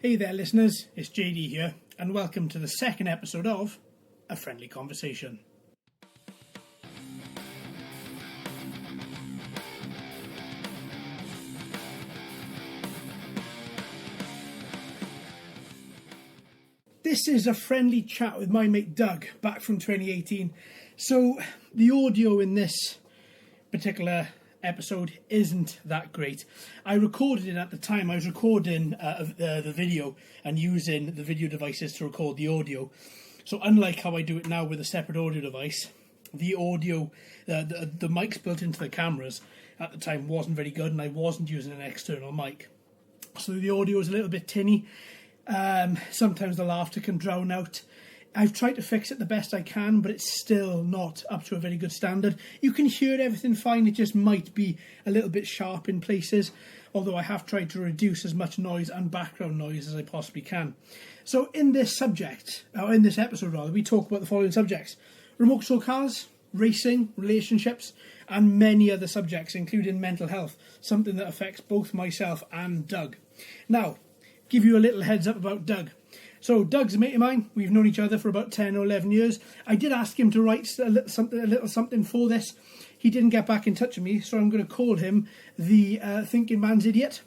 Hey there listeners, it's JD here, and welcome to the second episode of A Friendly Conversation. This is a friendly chat with my mate Doug, back from 2018. So, the audio in this particular episode isn't that great. I recorded it at the time. I was recording the video and using the video devices to record the audio. So unlike how I do it now with a separate audio device, the audio, the mics built into the cameras at the time wasn't very good, and I wasn't using an external mic. So the audio is a little bit tinny. Sometimes the laughter can drown out. I've tried to fix it the best I can, but it's still not up to a very good standard. You can hear everything fine, it just might be a little bit sharp in places, although I have tried to reduce as much noise and background noise as I possibly can. So in this episode, we talk about the following subjects: remote control cars, racing, relationships, and many other subjects, including mental health, something that affects both myself and Doug. Now, give you a little heads up about Doug. So Doug's a mate of mine. We've known each other for about 10 or 11 years. I did ask him to write a little something for this. He didn't get back in touch with me, so I'm going to call him the thinking man's idiot.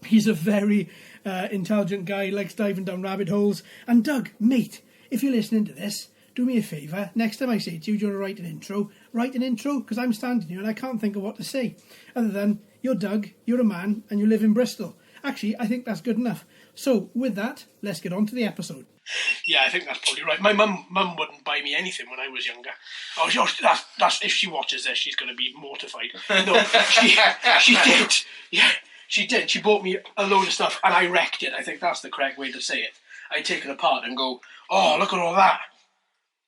He's a very intelligent guy, likes diving down rabbit holes. And Doug, mate, if you're listening to this, do me a favour. Next time I say to you, do you want to write an intro? Because I'm standing here and I can't think of what to say. Other than, you're Doug, you're a man, and you live in Bristol. Actually, I think that's good enough. So, with that, let's get on to the episode. Yeah, I think that's probably right. My mum wouldn't buy me anything when I was younger. Oh, that's if she watches this, she's going to be mortified. No, she did. Yeah, she did. She bought me a load of stuff, and I wrecked it. I think that's the correct way to say it. I take it apart and go, oh, look at all that.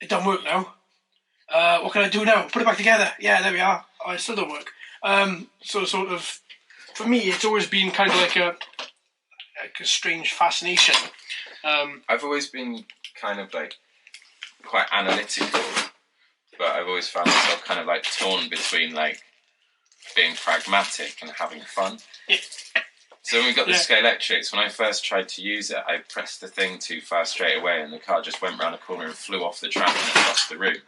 It don't work now. What can I do now? Put it back together. Yeah, there we are. Oh, it still don't work. So sort of, for me, it's always been kind of like a strange fascination. I've always been kind of like quite analytical, but I've always found myself kind of like torn between like being pragmatic and having fun. So when we got the Scalextrics, when I first tried to use it, I pressed the thing too fast straight away, and the car just went round a corner and flew off the track and across the room.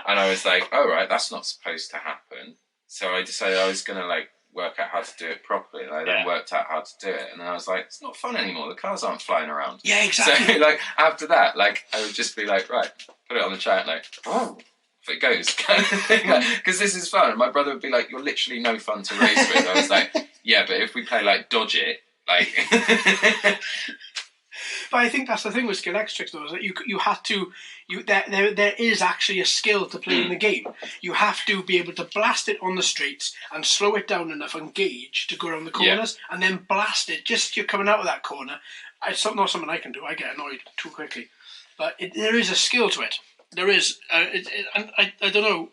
And I was like, oh right, that's not supposed to happen. So I decided I was going to like work out how to do it properly, and I then worked out how to do it, and then I was like, it's not fun anymore, the cars aren't flying around. Yeah, exactly. So like after that, like I would just be like, right, put it on the track, like, oh, if it goes, kind of thing, because this is fun. And my brother would be like, you're literally no fun to race with. I was like, yeah, but if we play like Dodge It, like But I think that's the thing with Scalextrics, though, is that you have to, there is actually a skill to playing the game. You have to be able to blast it on the streets and slow it down enough and gauge to go around the corners, and then blast it just as you're coming out of that corner. It's not something I can do. I get annoyed too quickly. But there is a skill to it. There is. And I don't know.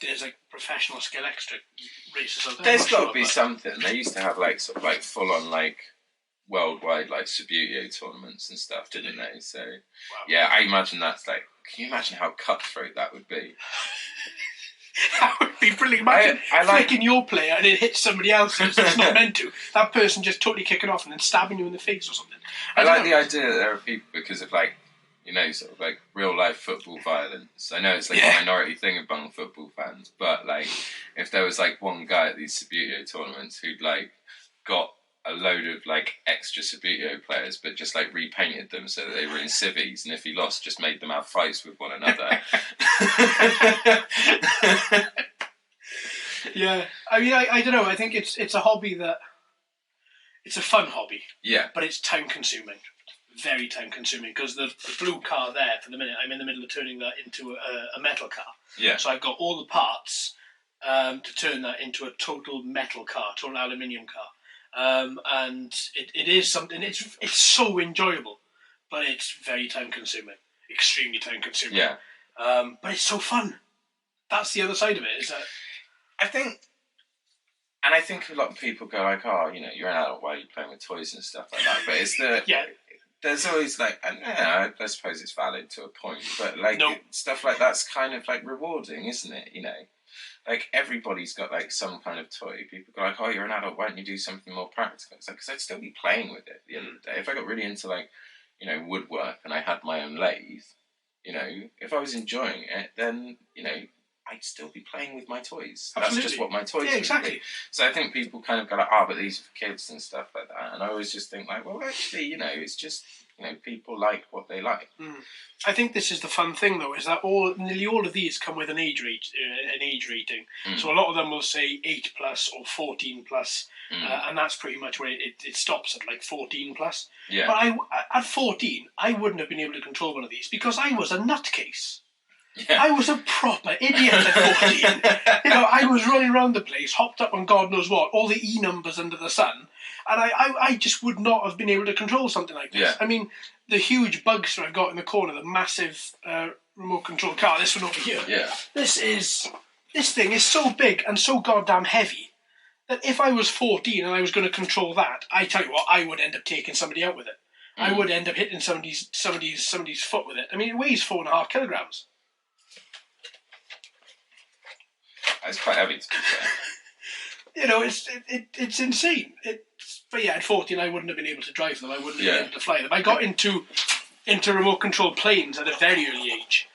There's like professional Scalextric races out there. There's got to be something. They used to have like sort of like full on like worldwide like Subbuteo tournaments and stuff, didn't they? So yeah, I imagine that's like, can you imagine how cutthroat that would be? That would be brilliant. Imagine flicking your player and it hits somebody else's that's not meant to. That person just totally kicking off and then stabbing you in the face or something. I like the idea that there are people, because of like, you know, sort of like real life football violence. I know it's like a minority thing among football fans, but like if there was like one guy at these Subbuteo tournaments who'd like got a load of like extra Subbuteo players, but just like repainted them so that they were in civvies, and if he lost, just made them have fights with one another. Yeah, I mean, I don't know. I think it's a hobby that it's a fun hobby. Yeah, but it's time consuming, very time consuming, because the blue car there for the minute, I'm in the middle of turning that into a metal car. Yeah, so I've got all the parts to turn that into a total metal car, total aluminium car. And it is something, it's so enjoyable, but it's very time consuming, extremely time consuming. Yeah. But it's so fun. That's the other side of it, is that I think a lot of people go like, oh, you know, you're an adult, why are you playing with toys and stuff like that? But it's there's always like, I suppose it's valid to a point, but like stuff like that's kind of like rewarding, isn't it? You know, like everybody's got like some kind of toy. People go like, "Oh, you're an adult. Why don't you do something more practical?" It's like, because I'd still be playing with it at the end of the day. If I got really into like, woodwork and I had my own lathe, if I was enjoying it, then I'd still be playing with my toys. Absolutely. That's just what my toys would exactly. be. So I think people kind of go like, but these are for kids and stuff like that. And I always just think like, well, actually, it's just, people like what they like. I think this is the fun thing, though, is that nearly all of these come with an age rating. So a lot of them will say 8 plus or 14 plus, and that's pretty much where it stops at like 14 plus. Yeah. But at 14, I wouldn't have been able to control one of these because I was a nutcase. Yeah. I was a proper idiot at 14. I was running around the place, hopped up on God knows what, all the E numbers under the sun, and I just would not have been able to control something like this. Yeah. I mean, the huge bugster I've got in the corner, the massive remote control car, this one over here. Yeah. This thing is so big and so goddamn heavy that if I was 14 and I was going to control that, I tell you what, I would end up taking somebody out with it. I would end up hitting somebody's foot with it. I mean, it weighs 4.5 kilograms. It's quite heavy to be fair. It's insane. But yeah, at 14 I wouldn't have been able to drive them. I wouldn't have been able to fly them. I got into remote control planes at a very early age.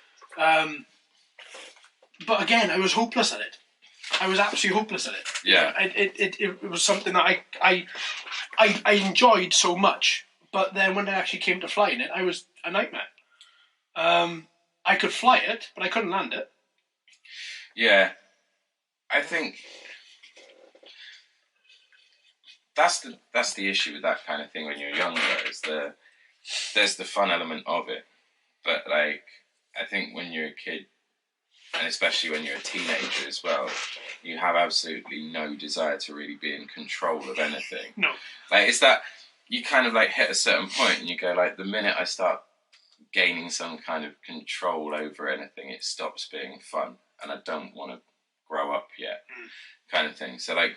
But again, I was hopeless at it. I was absolutely hopeless at it. Yeah. It was something that I enjoyed so much, but then when I actually came to flying it, I was a nightmare. I could fly it, but I couldn't land it. Yeah. I think that's the issue with that kind of thing when you're younger, is there's the fun element of it. But like, I think when you're a kid, and especially when you're a teenager as well, you have absolutely no desire to really be in control of anything. No. Like, it's that you kind of like hit a certain point and you go like, the minute I start gaining some kind of control over anything, it stops being fun, and I don't want to grow up yet, kind of thing. So like,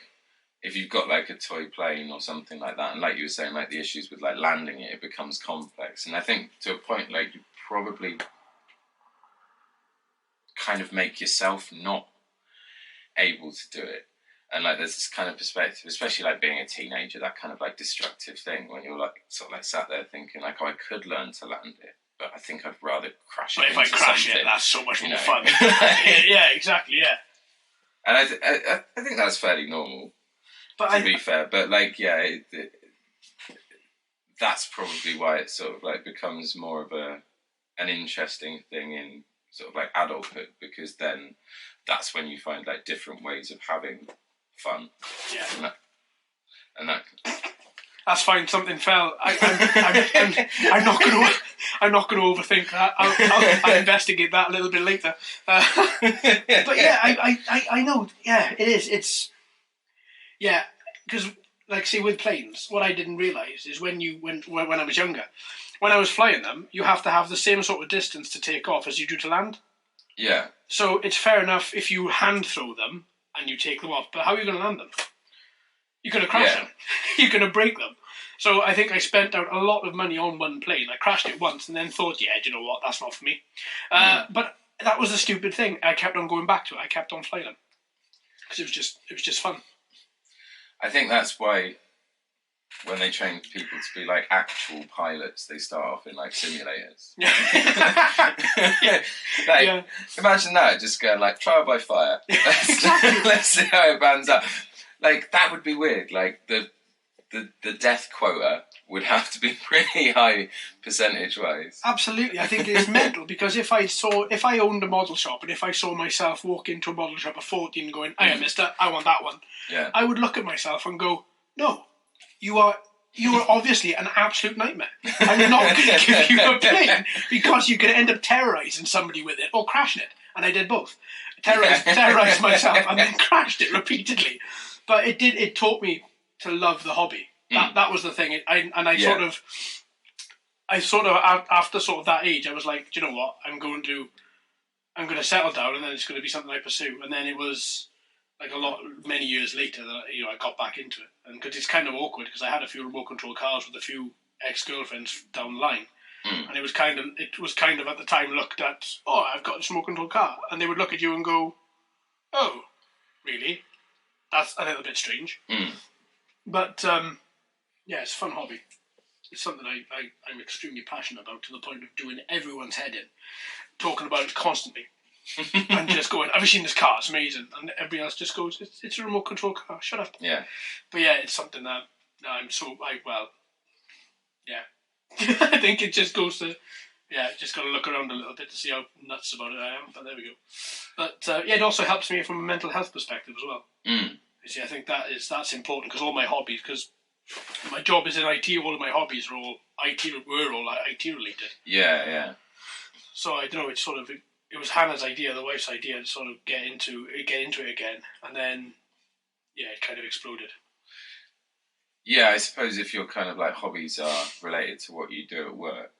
if you've got like a toy plane or something like that, and like you were saying, like the issues with like landing it becomes complex. And I think to a point, like, you probably kind of make yourself not able to do it. And like, there's this kind of perspective, especially like being a teenager, that kind of like destructive thing when you're like sort of like sat there thinking like, oh, I could learn to land it, but I think I'd rather crash it. But if I crash it, that's so much more fun. Yeah, exactly. Yeah. And I think that's fairly normal, to be fair. But like, yeah, that's probably why it sort of like becomes more of an interesting thing in sort of like adulthood, because then that's when you find like different ways of having fun. Yeah. And that. That's fine. Something fell. I'm not going to overthink that. I'll investigate that a little bit later. But yeah, I know. Yeah, it is. It's because like say with planes, what I didn't realise is when I was younger, when I was flying them, you have to have the same sort of distance to take off as you do to land. Yeah. So it's fair enough if you hand throw them and you take them off, but how are you going to land them? You're going to crash them. You're going to break them. So I think I spent out a lot of money on one plane. I crashed it once and then thought, do you know what? That's not for me. But that was a stupid thing. I kept on going back to it. I kept on flying them because it was just fun. I think that's why when they train people to be like actual pilots, they start off in like simulators. Imagine that, just going like trial by fire. Let's see how it pans out. Like, that would be weird. Like, the death quota would have to be pretty high percentage-wise. Absolutely. I think it's mental, because if I owned a model shop and if I saw myself walk into a model shop at 14 going, "Hey, mister, I want that one," I would look at myself and go, "No, you are obviously an absolute nightmare. I'm not going to give you a plane because you're going to end up terrorising somebody with it or crashing it." And I did both. Terrorised myself and then crashed it repeatedly. But it taught me to love the hobby. That was the thing. After sort of that age, I was like, do you know what? I'm going to settle down, and then it's going to be something I pursue. And then it was like many years later that I got back into it. And because it's kind of awkward, because I had a few remote control cars with a few ex-girlfriends down the line. And it was kind of at the time looked at, oh, I've got a remote control car, and they would look at you and go, oh, really. That's a little bit strange. But, yeah, it's a fun hobby. It's something I'm extremely passionate about, to the point of doing everyone's head in, talking about it constantly. And just going, have you seen this car? It's amazing. And everybody else just goes, it's a remote control car, shut up. Yeah. But yeah, it's something that yeah. I think it just goes to, just got to look around a little bit to see how nuts about it I am. But there we go. But yeah, it also helps me from a mental health perspective as well. You see, I think that's important, because all my hobbies, because my job is in IT, all of my hobbies were all IT related. Yeah. So I don't know. It's sort of, it was Hannah's idea, the wife's idea, to sort of get into it again, and then it kind of exploded. Yeah, I suppose if your kind of like hobbies are related to what you do at work,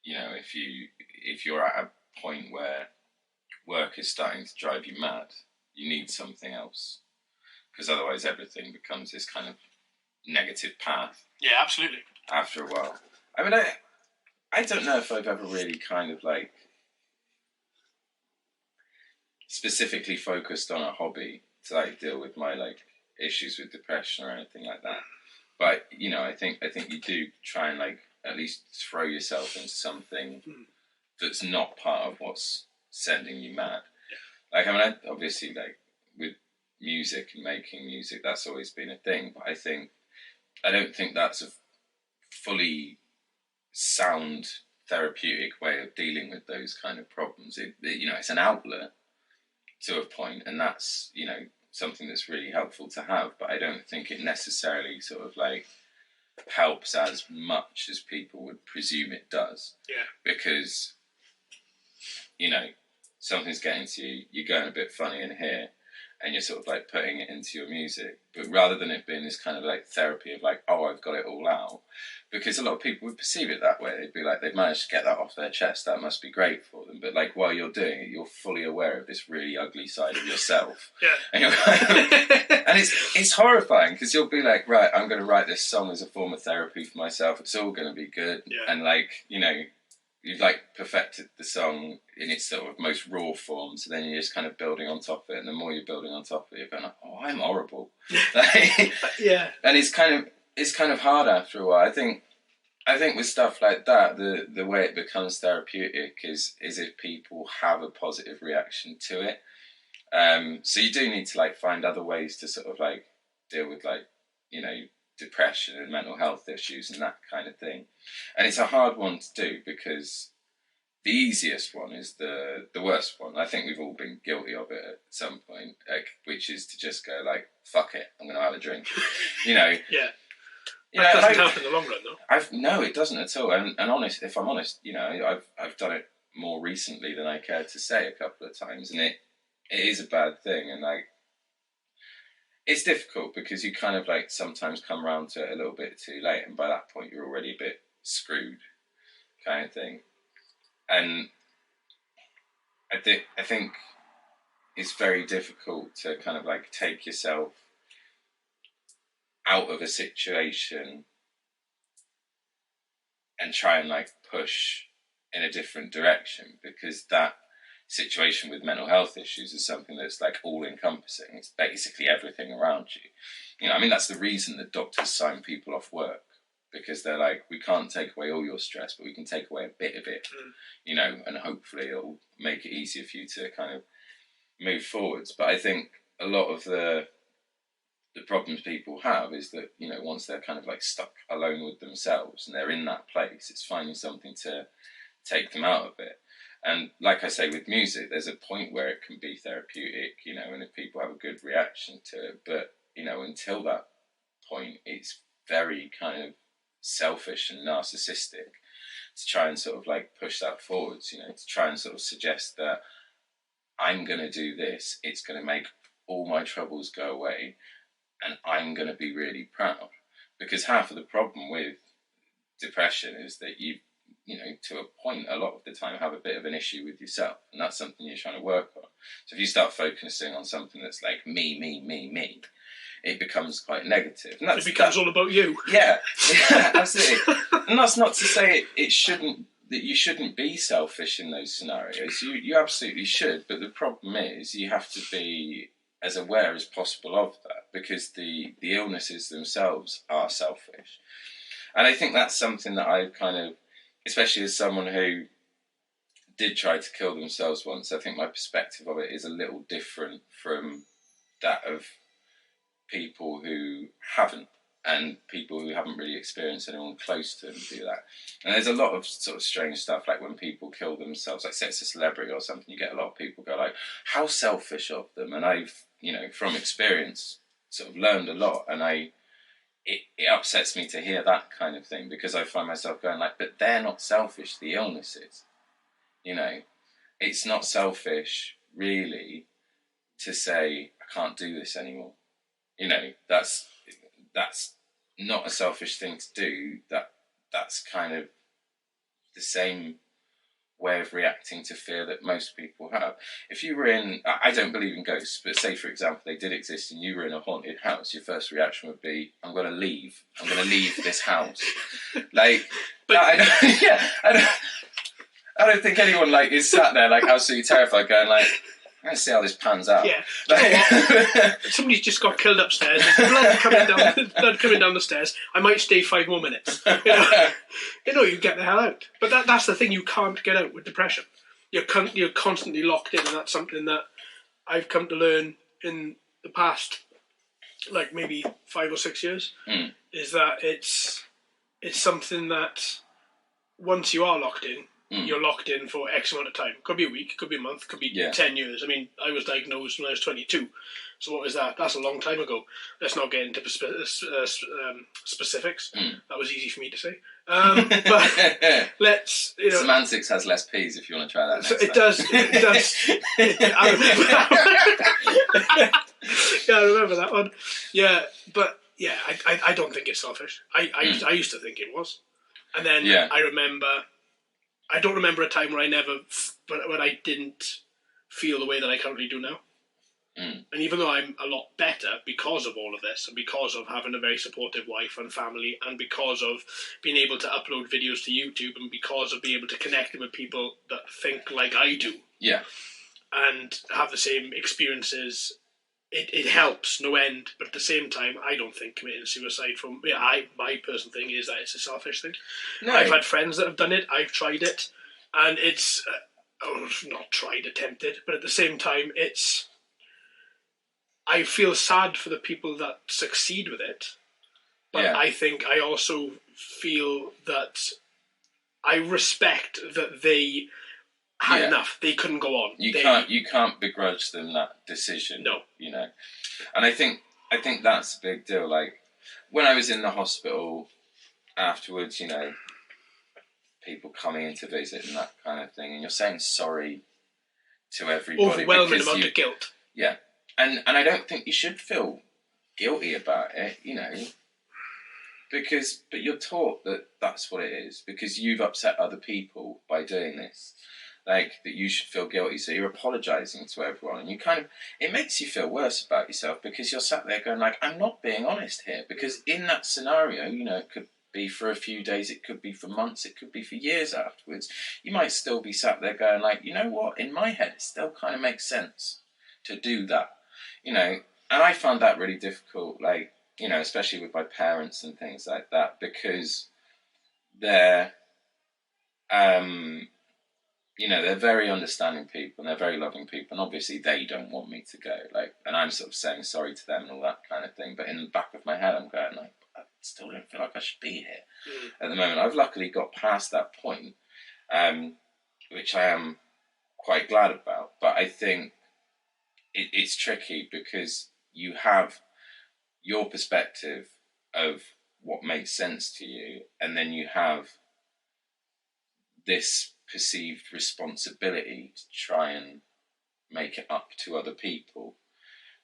you know, if you're at a point where work is starting to drive you mad, you need something else, because otherwise everything becomes this kind of negative path. Yeah, absolutely. After a while, I mean, I don't know if I've ever really kind of like specifically focused on a hobby to like deal with my like issues with depression or anything like that. But you know, I think you do try and like at least throw yourself into something that's not part of what's sending you mad. Yeah. Like, I mean, obviously, like with music and making music, that's always been a thing. But I don't think that's a fully sound therapeutic way of dealing with those kind of problems. You know, it's an outlet to a point, and that's, you know, something that's really helpful to have, but I don't think it necessarily sort of like helps as much as people would presume it does. Yeah. Because, you know, something's getting to you, you're going a bit funny in here, and you're sort of like putting it into your music. But rather than it being this kind of like therapy of like, oh, I've got it all out, because a lot of people would perceive it that way. They'd be like, they've managed to get that off their chest, that must be great for them. But like, while you're doing it, you're fully aware of this really ugly side of yourself. Yeah. And you're and it's horrifying, because you'll be like, right, I'm going to write this song as a form of therapy for myself. It's all going to be good. Yeah. And like, you know, you've like perfected the song in its sort of most raw form, so then you're just kind of building on top of it, and the more you're building on top of it, you're going like, oh, I'm horrible. Yeah. And it's kind of hard after a while. I think with stuff like that, the way it becomes therapeutic is if people have a positive reaction to it. So you do need to like find other ways to sort of like deal with like, you know, depression and mental health issues and that kind of thing. And it's a hard one to do, because the easiest one is the worst one. I think we've all been guilty of it at some point, like, which is to just go like, fuck it, I'm going to have a drink. You know? Yeah. That doesn't help in the long run, though. No, it doesn't at all. And if I'm honest, you know, I've done it more recently than I care to say a couple of times, and it is a bad thing. And like, it's difficult, because you kind of like sometimes come around to it a little bit too late, and by that point you're already a bit screwed, kind of thing. And I think it's very difficult to kind of like take yourself out of a situation and try and like push in a different direction, because that situation with mental health issues is something that's like all encompassing. It's basically everything around you. You know, I mean, that's the reason that doctors sign people off work, because they're like, we can't take away all your stress, but we can take away a bit of it, you know, and hopefully it'll make it easier for you to kind of move forwards. But I think a lot of the problems people have is that, you know, once they're kind of like stuck alone with themselves and they're in that place, it's finding something to take them out of it. And like I say, with music, there's a point where it can be therapeutic, you know, and if people have a good reaction to it. But, you know, until that point, it's very kind of selfish and narcissistic to try and sort of like push that forwards, you know, to try and sort of suggest that I'm going to do this, it's going to make all my troubles go away, and I'm going to be really proud. Because half of the problem with depression is that you know, to a point, a lot of the time have a bit of an issue with yourself, and that's something you're trying to work on. So if you start focusing on something that's like me, it becomes quite negative. And it becomes all about you. Yeah, absolutely. And that's not to say that you shouldn't be selfish in those scenarios. You absolutely should, but the problem is you have to be as aware as possible of that, because the illnesses themselves are selfish. And I think that's something that I've kind of, especially as someone who did try to kill themselves once, I think my perspective of it is a little different from that of people who haven't, and people who haven't really experienced anyone close to them do that. And there's a lot of sort of strange stuff, like when people kill themselves, like say it's a celebrity or something, you get a lot of people go like, how selfish of them. And I've, from experience, sort of learned a lot, and it upsets me to hear that kind of thing, because I find myself going like, but they're not selfish, the illness is. It's not selfish, really, to say, I can't do this anymore. That's not a selfish thing to do. That's kind of the same way of reacting to fear that most people have. If you were in, I don't believe in ghosts, but say for example they did exist and you were in a haunted house, your first reaction would be, I'm going to leave this house. Like, but I don't think anyone is sat there absolutely terrified going let's see how this pans out. Yeah. Somebody's just got killed upstairs. There's blood coming down the stairs. I might stay 5 more minutes. You get the hell out. But that's the thing, you can't get out with depression. You're constantly locked in, and that's something that I've come to learn in the past, maybe 5 or 6 years, is that it's something that once you are locked in, you're locked in for X amount of time. Could be a week, could be a month, could be 10 years. I mean, I was diagnosed when I was 22. So what was that? That's a long time ago. Let's not get into specifics. That was easy for me to say. But let's... Semantics has less P's if you want to try that next time. It does. I remember that one. Yeah, but yeah, I don't think it's selfish. I used to think it was. And then I don't remember a time where I didn't feel the way that I currently do now. And even though I'm a lot better because of all of this, and because of having a very supportive wife and family, and because of being able to upload videos to YouTube, and because of being able to connect with people that think like I do, and have the same experiences, it helps no end. But at the same time, I don't think committing suicide my personal thing is that it's a selfish thing. No. I've had friends that have done it. I've tried it, and it's attempted. But at the same time, I feel sad for the people that succeed with it. But I think I also feel that I respect that they had enough. They couldn't go on. You can't begrudge them that decision. No. And I think that's a big deal. Like, when I was in the hospital afterwards, people coming in to visit and that kind of thing, and you're saying sorry to everybody. Overwhelming amount of guilt. Yeah. And I don't think you should feel guilty about it, but you're taught that that's what it is, because you've upset other people by doing this. That you should feel guilty, so you're apologising to everyone, and it makes you feel worse about yourself, because you're sat there going I'm not being honest here, because in that scenario, it could be for a few days, it could be for months, it could be for years afterwards. You might still be sat there going you know what, in my head it still kind of makes sense to do that, and I found that really difficult, especially with my parents and things like that, because they're they're very understanding people, and they're very loving people, and obviously they don't want me to go, and I'm sort of saying sorry to them and all that kind of thing, but in the back of my head I'm going I still don't feel like I should be here at the moment. I've luckily got past that point, which I am quite glad about, but I think it's tricky, because you have your perspective of what makes sense to you, and then you have this perceived responsibility to try and make it up to other people,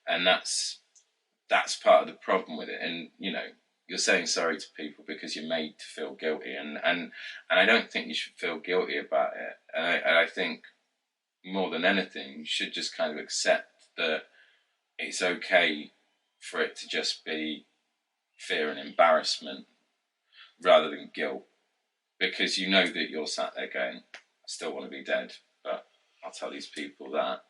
and that's part of the problem with it. And you're saying sorry to people because you're made to feel guilty, and I don't think you should feel guilty about it. And I think more than anything, you should just kind of accept that it's okay for it to just be fear and embarrassment rather than guilt, because that you're sat there going, I still want to be dead, but I'll tell these people that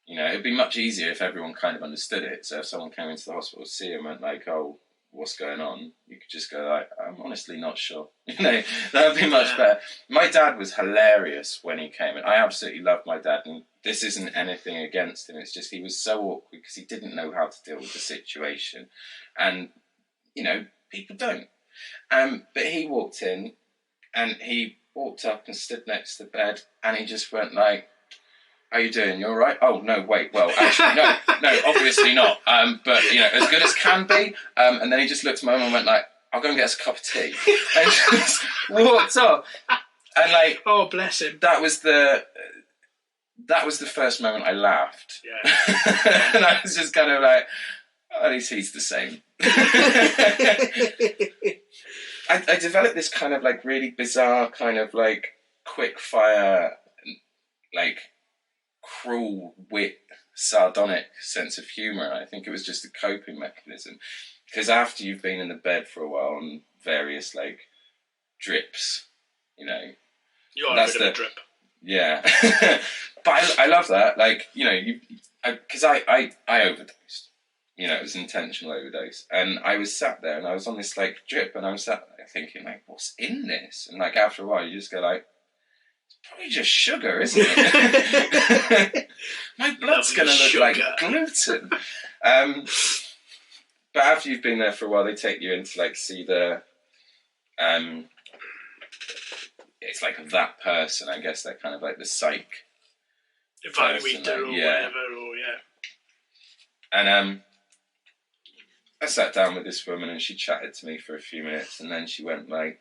You know, it'd be much easier if everyone kind of understood it. So if someone came into the hospital to see him and went like, "Oh, what's going on?" you could just go like, "I'm honestly not sure." You know, that would be much better. My dad was hilarious when he came in. I absolutely loved my dad, and this isn't anything against him. It's just he was so awkward because he didn't know how to deal with the situation, and you know, people don't. But he walked in, and he walked up and stood next to the bed, and he just went like, "How you doing? You all right?" "Oh, no, wait. Well, actually, no, obviously not. But, you know, as good as can be." And then he just looked at my mum and went like, "I'll go and get us a cup of tea." And just walked off. And like, oh, bless him. That was the first moment I laughed. Yeah. And I was just kind of like, oh, at least he's the same. I developed this kind of like really bizarre kind of like quick fire, like cruel wit, sardonic sense of humour. I think it was just a coping mechanism, because after you've been in the bed for a while on various like drips, you know, you are a bit of a drip. Yeah. But I love that. Like, you know, because I overdosed. You know, it was an intentional overdose, and I was sat there and I was on this like drip, and I was sat there thinking like, what's in this? And like after a while, you just go like, probably just sugar, isn't it? My blood's going to look like gluten. But after you've been there for a while, they take you in to like see the, it's like that person, I guess they're kind of like the psych evaluator or whatever, or And I sat down with this woman and she chatted to me for a few minutes, and then she went like,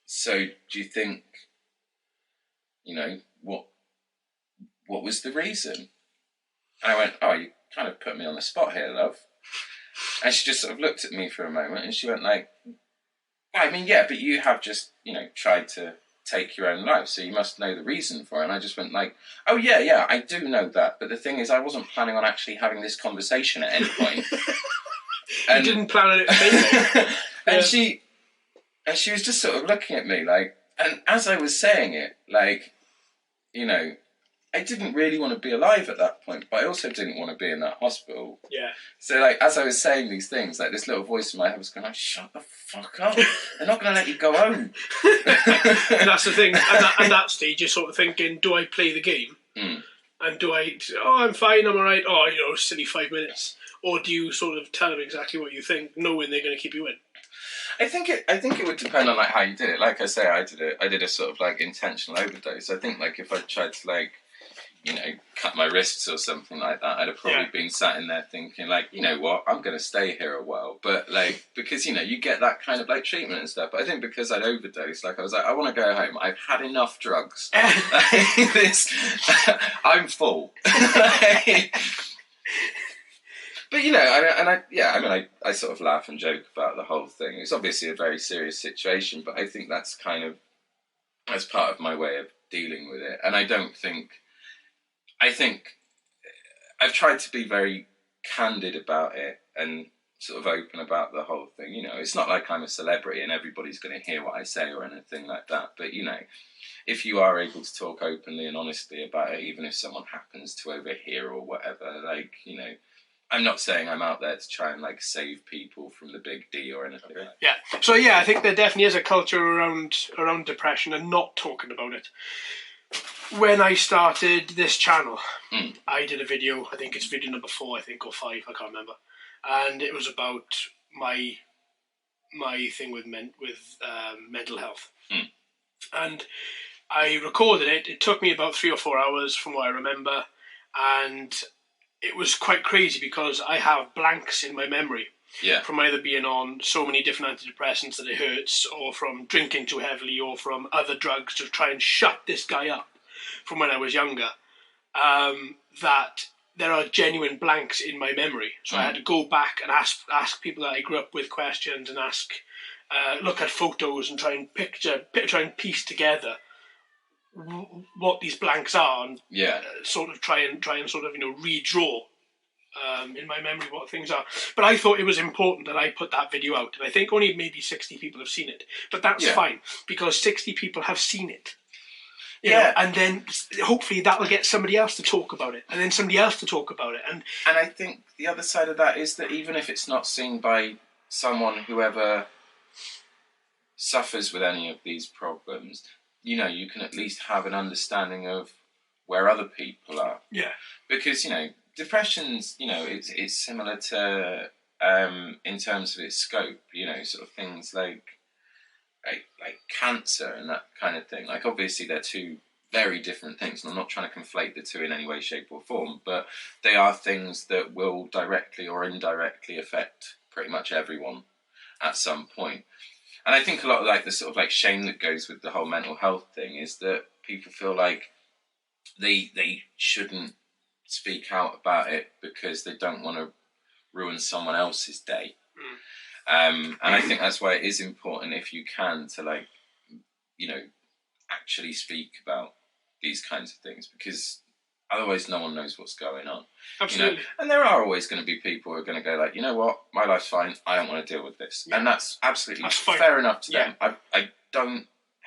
"So do you think, you know, what was the reason?" And I went, "Oh, you kind of put me on the spot here, love." And she just sort of looked at me for a moment and she went like, "I mean, yeah, but you have just, you know, tried to take your own life, so you must know the reason for it." And I just went like, "Oh yeah, I do know that, but the thing is I wasn't planning on actually having this conversation at any point." And you didn't plan on it. And she was just sort of looking at me like, and as I was saying it, like, you know, I didn't really want to be alive at that point, but I also didn't want to be in that hospital. Yeah. So, like, as I was saying these things, like, this little voice in my head was going like, "Shut the fuck up. They're not going to let you go home." And that's the thing. At that stage, you're sort of thinking, do I play the game? Mm. And do I, I'm fine, I'm all right. Oh, you know, silly 5 minutes. Or do you sort of tell them exactly what you think, knowing they're going to keep you in? I think it would depend on like how you did it. Like I say, I did a sort of like intentional overdose. I think like if I tried to like, you know, cut my wrists or something like that, I'd have probably been sat in there thinking like, you know what, I'm going to stay here a while. But like, because, you know, you get that kind of like treatment and stuff. But I think because I'd overdosed, like I was like, I want to go home. I've had enough drugs. I'm full. But, you know, I sort of laugh and joke about the whole thing. It's obviously a very serious situation, but I think that's kind of, that's part of my way of dealing with it. And I think I've tried to be very candid about it and sort of open about the whole thing. You know, it's not like I'm a celebrity and everybody's going to hear what I say or anything like that. But, you know, if you are able to talk openly and honestly about it, even if someone happens to overhear or whatever, like, you know, I'm not saying I'm out there to try and like save people from the big D or anything like that. Yeah. So yeah, I think there definitely is a culture around depression and not talking about it. When I started this channel, I did a video. I think it's video number 4, I think, or 5. I can't remember. And it was about my thing with mental health. And I recorded it. It took me about 3 or 4 hours, from what I remember, and it was quite crazy because I have blanks in my memory. Yeah. From either being on so many different antidepressants that it hurts, or from drinking too heavily, or from other drugs to try and shut this guy up from when I was younger, that there are genuine blanks in my memory. So I had to go back and ask people that I grew up with questions, and look at photos and try and piece together what these blanks are, and sort of try and sort of, you know, redraw in my memory what things are. But I thought it was important that I put that video out, and I think only maybe 60 people have seen it, but that's fine because 60 people have seen it. You know, and then hopefully that will get somebody else to talk about it, and then somebody else to talk about it. And I think the other side of that is that even if it's not seen by someone who ever suffers with any of these problems, you know, you can at least have an understanding of where other people are. Yeah. Because, you know, depression's, you know, it's similar to, in terms of its scope, you know, sort of things like cancer and that kind of thing. Like, obviously they're two very different things, and I'm not trying to conflate the two in any way, shape or form, but they are things that will directly or indirectly affect pretty much everyone at some point. And I think a lot of like the sort of like shame that goes with the whole mental health thing is that people feel like they shouldn't speak out about it because they don't want to ruin someone else's day. And I think that's why it is important, if you can, to like, you know, actually speak about these kinds of things, because otherwise no one knows what's going on. Absolutely. You know? And there are always going to be people who are going to go like, you know what, my life's fine, I don't want to deal with this. And that's absolutely fair enough to them. I don't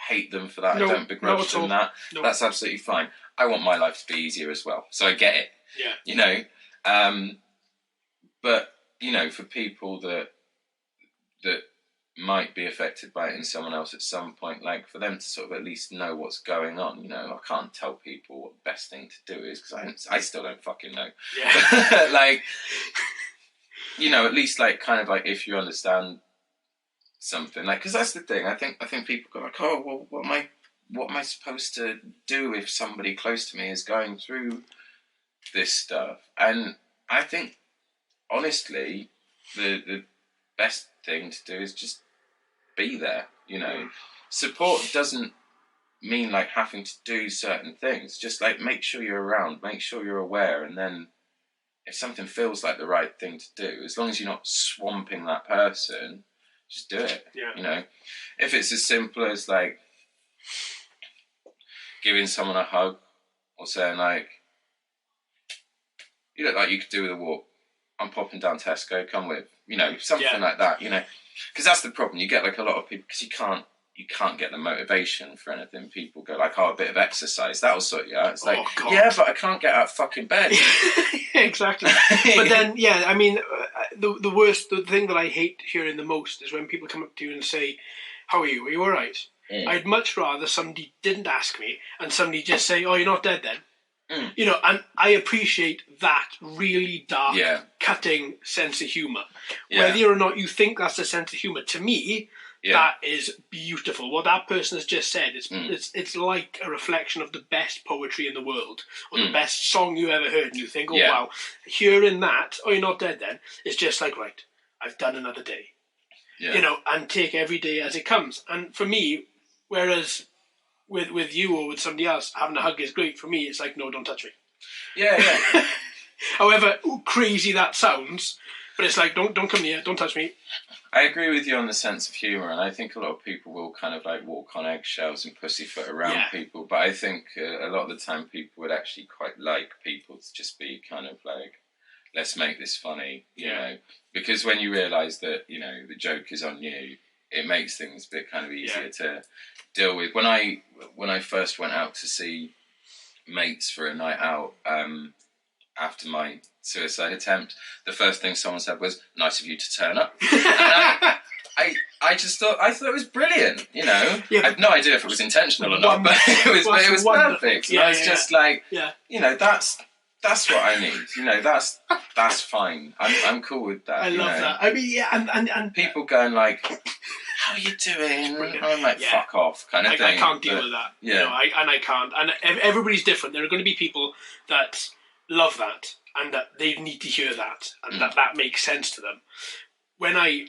hate them for that. I don't begrudge them that. That's absolutely fine. I want my life to be easier as well. So I get it. Yeah. You know? But, you know, for people that might be affected by it in someone else at some point, like for them to sort of at least know what's going on. You know, I can't tell people what the best thing to do is, because I still don't fucking know. Yeah. Like, you know, at least like kind of like if you understand something, like, because that's the thing. I think people go like, oh well, what am I supposed to do if somebody close to me is going through this stuff? And I think honestly, the best thing to do is just be there. You know, support doesn't mean like having to do certain things. Just like make sure you're around, make sure you're aware, and then if something feels like the right thing to do, as long as you're not swamping that person, just do it. Yeah. You know, if it's as simple as like giving someone a hug or saying like, you look like you could do with a walk, I'm popping down Tesco, come with, you know, something like that, you know, because that's the problem. You get like a lot of people, because you can't get the motivation for anything. People go like, oh, a bit of exercise, that'll sort you out. It's like, yeah, but I can't get out of fucking bed. Exactly. But then, yeah, I mean, the thing that I hate hearing the most is when people come up to you and say, how are you? Are you all right? I'd much rather somebody didn't ask me and somebody just say, oh, you're not dead then. You know, and I appreciate that really dark, cutting sense of humour. Whether or not you think that's a sense of humour, to me, that is beautiful. What that person has just said, it's like a reflection of the best poetry in the world, or the best song you ever heard, and you think, oh wow, hearing that, oh, you're not dead then, is just like, right, I've done another day. You know, and take every day as it comes. And for me, whereas with you or with somebody else, having a hug is great. For me, it's like, no, don't touch me. Yeah. However crazy that sounds, but it's like, don't come near, don't touch me. I agree with you on the sense of humour, and I think a lot of people will kind of like walk on eggshells and pussyfoot around people, but I think a lot of the time people would actually quite like people to just be kind of like, let's make this funny, you know, because when you realise that, you know, the joke is on you, it makes things a bit kind of easier to deal with. When I first went out to see mates for a night out after my suicide attempt, the first thing someone said was, nice of you to turn up. And I just thought it was brilliant, you know. I have no idea if it was intentional or not, but it was perfect. And I was just like, you know, that's what I need. You know, that's fine. I'm cool with that. I love that. I mean, and people going like, how are you doing? And I'm like, fuck off, kind of thing. I can't deal with that. Yeah. You know, I can't. And everybody's different. There are going to be people that love that and that they need to hear that and that makes sense to them. When I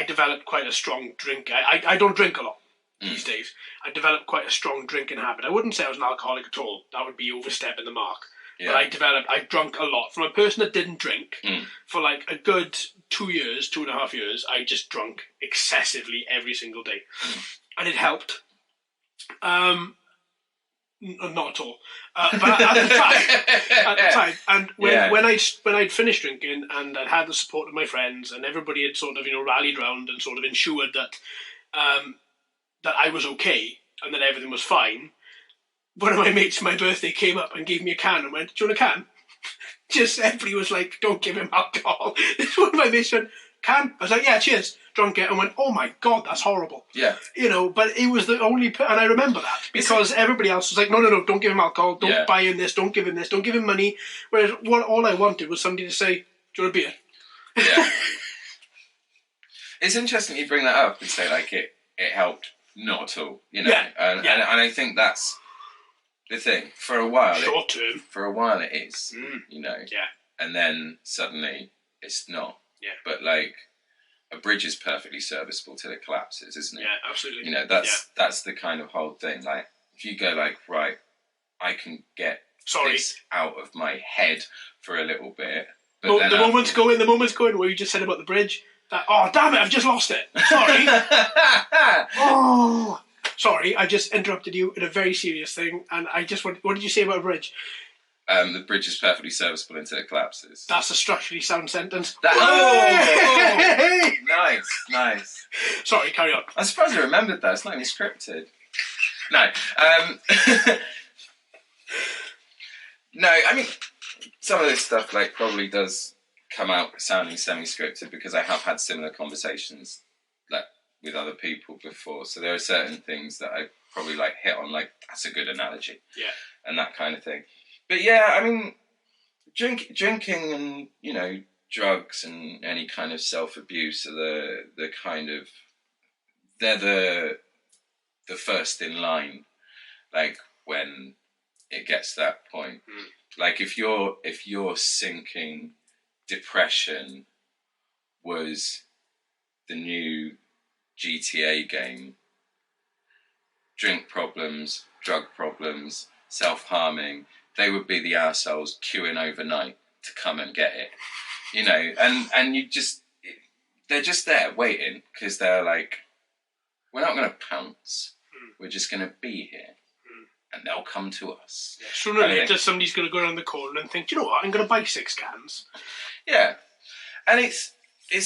developed quite a strong drink. I don't drink a lot these days. I developed quite a strong drinking habit. I wouldn't say I was an alcoholic at all. That would be overstepping the mark. Yeah. But I drunk a lot. From a person that didn't drink, for like a good 2.5 years, I just drunk excessively every single day. And it helped. Not at all. But at the time, and when I'd finished drinking and I'd had the support of my friends and everybody had sort of, you know, rallied round and sort of ensured that that I was okay, and then everything was fine, one of my mates for my birthday came up and gave me a can and went, "Do you want a can?" Just everybody was like, "Don't give him alcohol." This one of my mates went, "Can?" I was like, "Yeah, cheers." Drunk it and went, "Oh my God, that's horrible." Yeah. But it was the only, and I remember that because everybody else was like, "No, don't give him alcohol, don't buy him this, don't give him this, don't give him money." Whereas all I wanted was somebody to say, "Do you want a beer?" Yeah. It's interesting you bring that up and say like it helped. Not at all, And I think that's the thing. For a while, short term. For a while, it is, Yeah. And then suddenly it's not. Yeah. But like a bridge is perfectly serviceable till it collapses, isn't it? Yeah, absolutely. That's the kind of whole thing. Like if you go like, right, I can get this out of my head for a little bit. But the moment's going where you just said about the bridge. Oh, damn it, I've just lost it. Sorry. Sorry, I just interrupted you in a very serious thing, and I just what did you say about a bridge? The bridge is perfectly serviceable until it collapses. That's a structurally sound sentence. Nice. Sorry, carry on. I'm surprised I remembered that. It's not even scripted. No. No, I mean, some of this stuff like probably does come out sounding semi-scripted because I have had similar conversations like with other people before. So there are certain things that I probably like hit on, like that's a good analogy, and that kind of thing. But yeah, I mean, drinking and drugs and any kind of self-abuse are the kind of they're the first in line, like when it gets to that point. Like if you're sinking. Depression was the new GTA game. Drink problems, drug problems, self-harming, they would be the arseholes queuing overnight to come and get it. And they're just there waiting because they're like, we're not going to pounce. We're just going to be here. And they'll come to us. Yeah, sooner or later, somebody's going to go around the corner and think, "You know what? I'm going to buy 6 cans." Yeah, and it's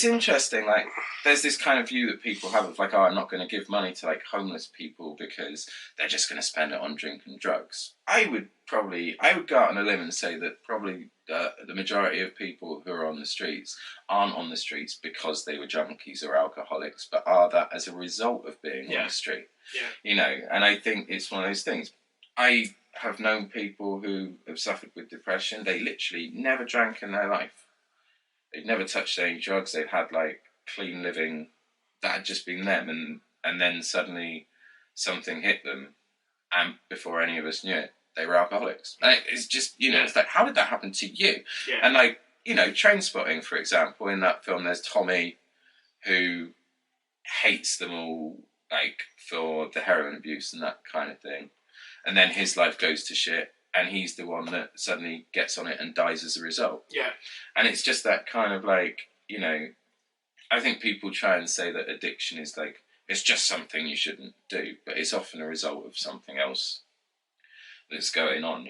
interesting. Like, there's this kind of view that people have of like, "Oh, I'm not going to give money to like homeless people because they're just going to spend it on drink and drugs." I would go out on a limb and say that probably the majority of people who are on the streets aren't on the streets because they were junkies or alcoholics, but are that as a result of being on the street. Yeah. And I think it's one of those things. I have known people who have suffered with depression. They literally never drank in their life. They'd never touched any drugs. They'd had like clean living. That had just been them. And then suddenly something hit them. And before any of us knew it, they were alcoholics. And it's just, it's like, how did that happen to you? Yeah. And like, Trainspotting, for example, in that film, there's Tommy who hates them all, like, for the heroin abuse and that kind of thing. And then his life goes to shit, and he's the one that suddenly gets on it and dies as a result. Yeah. And it's just that kind of like, I think people try and say that addiction is like, it's just something you shouldn't do, but it's often a result of something else that's going on,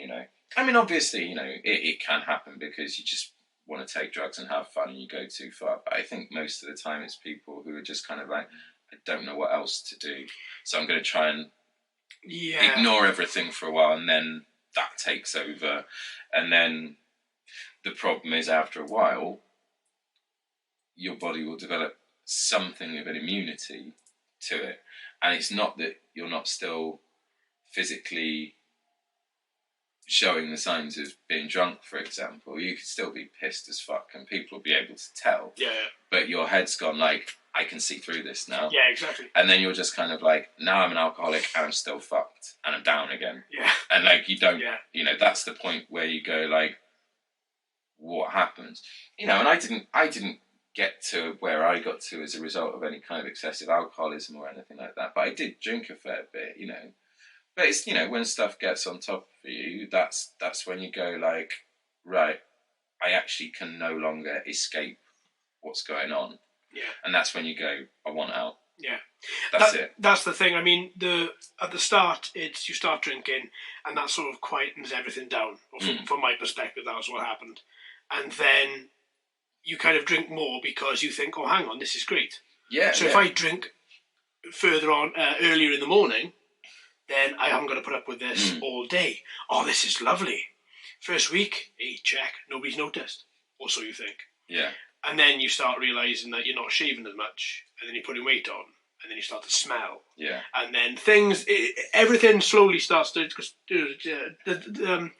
I mean, obviously, it can happen because you just want to take drugs and have fun and you go too far. But I think most of the time it's people who are just kind of like, I don't know what else to do, so I'm going to try and ignore everything for a while, and then that takes over. And then the problem is, after a while, your body will develop something of an immunity to it. And it's not that you're not still physically showing the signs of being drunk, for example. You could still be pissed as fuck and people will be able to tell. Yeah. But your head's gone like, I can see through this now. Yeah, exactly. And then you're just kind of like, now I'm an alcoholic and I'm still fucked and I'm down again. Yeah. And like, you don't, that's the point where you go like, what happens? And I didn't get to where I got to as a result of any kind of excessive alcoholism or anything like that. But I did drink a fair bit, But it's, when stuff gets on top of you, that's when you go like, right, I actually can no longer escape what's going on. Yeah. And that's when you go, I want out. Yeah. That's it. That's the thing. I mean, at the start, it's you start drinking and that sort of quietens everything down. From my perspective, that was what happened. And then you kind of drink more because you think, oh, hang on, this is great. Yeah. So if I drink further on, earlier in the morning, then I haven't got to put up with this all day. Oh, this is lovely. First week, hey, check, nobody's noticed. Or so you think. Yeah. And then you start realising that you're not shaving as much, and then you're putting weight on, and then you start to smell. Yeah. And then everything slowly starts to, the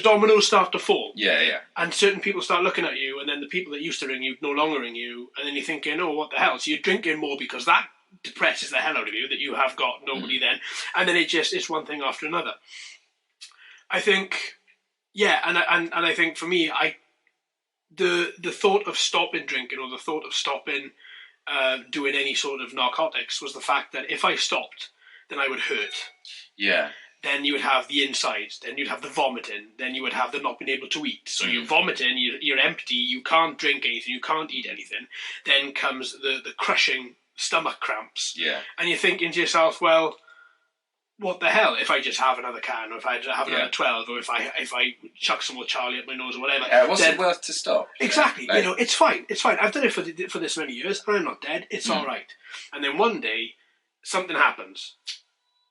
dominoes start to fall. Yeah, yeah. And certain people start looking at you, and then the people that used to ring you no longer ring you, and then you're thinking, oh, what the hell? So you're drinking more because that depresses the hell out of you, that you have got nobody then. And then it's one thing after another. I think, yeah, and I think for me, the thought of stopping drinking or the thought of stopping doing any sort of narcotics was the fact that if I stopped, then I would hurt. Yeah. Then you would have the insides, then you'd have the vomiting, then you would have the not being able to eat. So you're vomiting, you're empty, you can't drink anything, you can't eat anything. Then comes the crushing stomach cramps. Yeah. And you're thinking to yourself, well, what the hell if I just have another can, or if I have another 12, or if I chuck some more Charlie up my nose or whatever. What's it worth to stop? Exactly. Like, it's fine. It's fine. I've done it for this many years, and I'm not dead. It's all right. And then one day, something happens,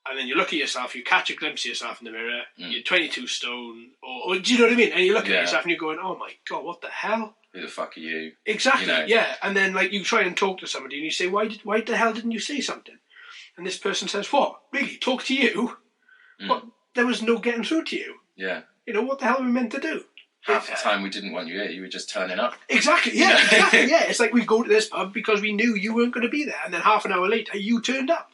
and then you look at yourself, you catch a glimpse of yourself in the mirror, you're 22 stone, or do you know what I mean? And you look at yourself and you're going, oh my God, what the hell? Who the fuck are you? Exactly, yeah. And then like you try and talk to somebody and you say, why the hell didn't you say something? And this person says, what? Really? Talk to you? What? There was no getting through to you. Yeah. What the hell are we meant to do? Half the time we didn't want you here, you were just turning up. Exactly, yeah, exactly, yeah. It's like we go to this pub because we knew you weren't going to be there, and then half an hour later you turned up.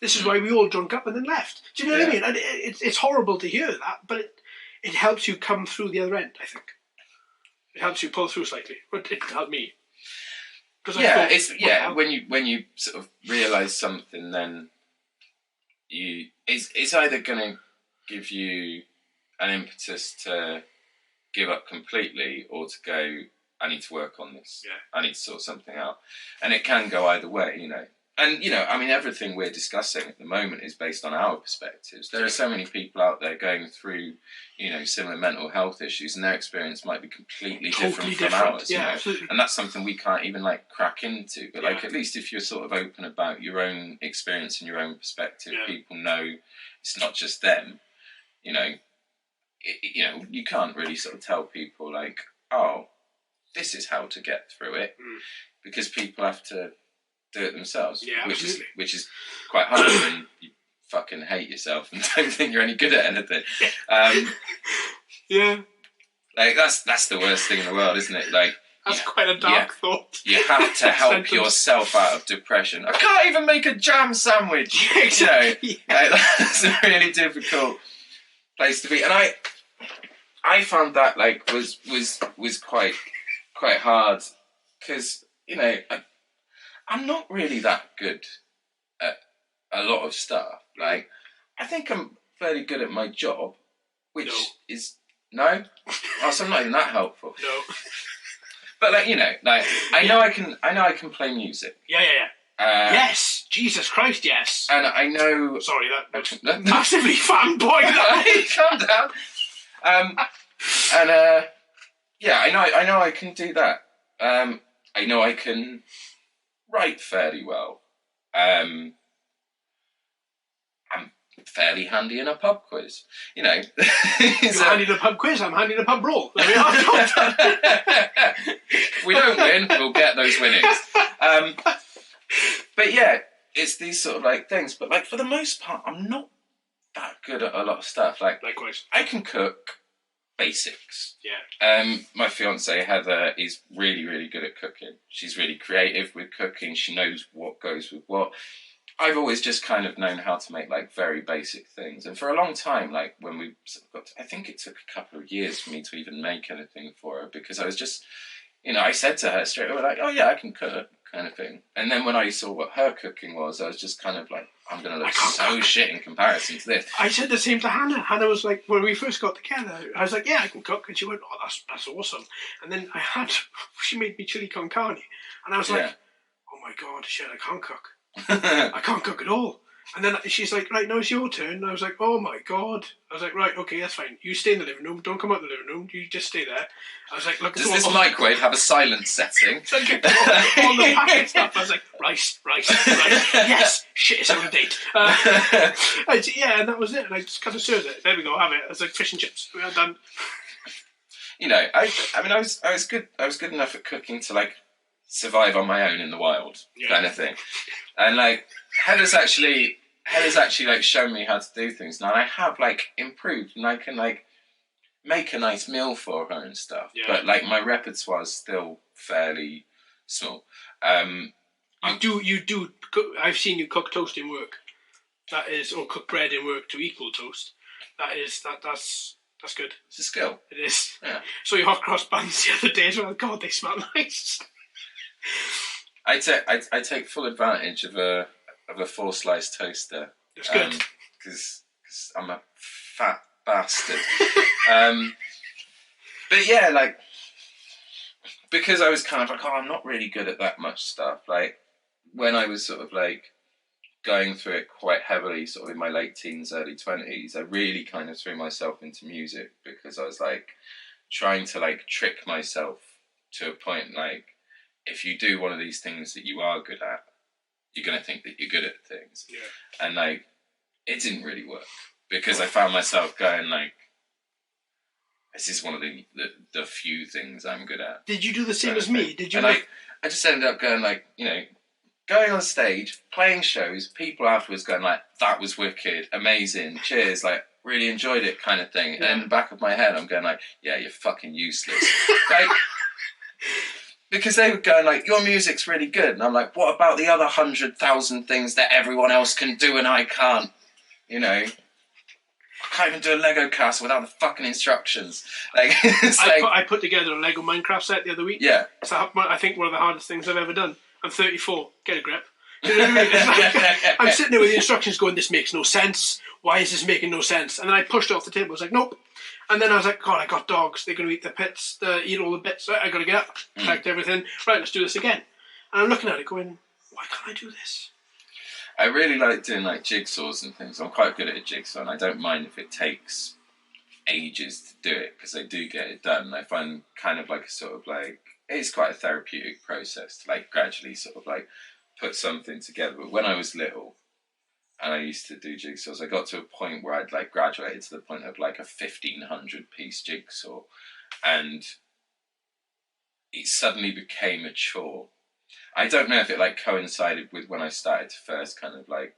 This is why we all drunk up and then left. Do you know what I mean? And it's horrible to hear that, but it helps you come through the other end, I think. It helps you pull through slightly. But it helped me. When you sort of realise something, then it's either going to give you an impetus to give up completely, or to go, I need to work on this. Yeah. I need to sort something out. And it can go either way, And, everything we're discussing at the moment is based on our perspectives. There are so many people out there going through, similar mental health issues, and their experience might be completely different from ours. Yeah, absolutely. And that's something we can't even, crack into. But, at least if you're sort of open about your own experience and your own perspective, people know it's not just them. You can't really sort of tell people, oh, this is how to get through it. Because people have to do it themselves, which is quite hard when you fucking hate yourself and don't think you're any good at anything. That's the worst thing in the world, isn't it? That's quite a dark thought. You have to help yourself out of depression. I can't even make a jam sandwich. That's a really difficult place to be, and I found that was quite hard because I'm not really that good at a lot of stuff. I think I'm fairly good at my job, which is no. Oh, so I'm not even that helpful. No. But I know I can play music. Yeah. Yes, Jesus Christ, yes. And I know. Sorry, that massively fanboy. Calm down. I know I can do that. I know I can write fairly well. I'm fairly handy in a pub quiz. You're handy in a pub quiz, I'm handy in a pub brawl. There we are. If we don't win, we'll get those winnings. But yeah, it's these sort of things. But for the most part, I'm not that good at a lot of stuff. Likewise. I can cook basics. Yeah. My fiance Heather is really, really good at cooking. She's really creative with cooking. She knows what goes with what. I've always just kind of known how to make very basic things. And for a long time, when we got I think it took a couple of years for me to even make anything for her, because I was just, I said to her straight away, oh yeah, I can cook, kind of thing. And then when I saw what her cooking was, I was just kind of I'm going to look so shit in comparison to this. I said the same to Hannah. Hannah was like, when we first got together, I was like, yeah, I can cook. And she went, oh, that's awesome. And then she made me chili con carne. And I was like, oh my God, shit, I can't cook. I can't cook at all. And then she's like, right, now it's your turn. And I was like, oh my God. I was like, right, okay, that's fine. You stay in the living room. Don't come out the living room. You just stay there. I was like, look. Does this microwave have a silent setting? So I all the packet stuff. I was like, rice. Yes, shit, it's out of date. Yeah, and that was it. And I just kind of served it. There we go, have it. It's like fish and chips. We are done. You know, I mean, I was good. I was good enough at cooking to like survive on my own in the wild, kind of thing. And like Heather's actually like shown me how to do things now, and I have like improved, and I can like make a nice meal for her and stuff. Yeah. But like my repertoire is still fairly small. You do. I've seen you cook toast in work. That is, or cook bread in work to equal toast. That's good. It's a skill. It is. Yeah. So your hot cross buns the other day as well. God, they smell nice. I take full advantage of a 4-slice toaster. That's good. Because I'm a fat bastard. But yeah, like because I was kind of like, oh, I'm not really good at that much stuff. Like when I was sort of like going through it quite heavily, sort of in my late teens, early 20s, I really kind of threw myself into music because I was like trying to like trick myself to a point like, if you do one of these things that you are good at, you're going to think that you're good at things. Yeah. And like, it didn't really work because I found myself going like, this is one of the few things I'm good at. Did you do the same as me? Did you? And I just ended up going like, you know, going on stage, playing shows, people afterwards going like, that was wicked, amazing, cheers, like, really enjoyed it kind of thing. Yeah. And in the back of my head, I'm going like, yeah, you're fucking useless. Like, because they were going like, your music's really good. And I'm like, what about the other 100,000 things that everyone else can do and I can't? You know, I can't even do a Lego castle without the fucking instructions. Like, I put together a Lego Minecraft set the other week. Yeah. So I think one of the hardest things I've ever done. I'm 34. Get a grip. You know what I mean? It's like, I'm sitting there with the instructions going, this makes no sense. Why is this making no sense? And then I pushed it off the table. I was like, nope. And then I was like, God, I got dogs. They're going to eat the pits, eat all the bits. Right, I got to get up, collect everything. Right, let's do this again. And I'm looking at it going, why can't I do this? I really like doing like jigsaws and things. I'm quite good at a jigsaw, and I don't mind if it takes ages to do it because I do get it done. I find kind of like a sort of like, it's quite a therapeutic process to like gradually sort of like put something together. But when I was little and I used to do jigsaws, I got to a point where I'd like graduated to the point of like a 1,500 piece jigsaw, and it suddenly became a chore. I don't know if it like coincided with when I started to first kind of like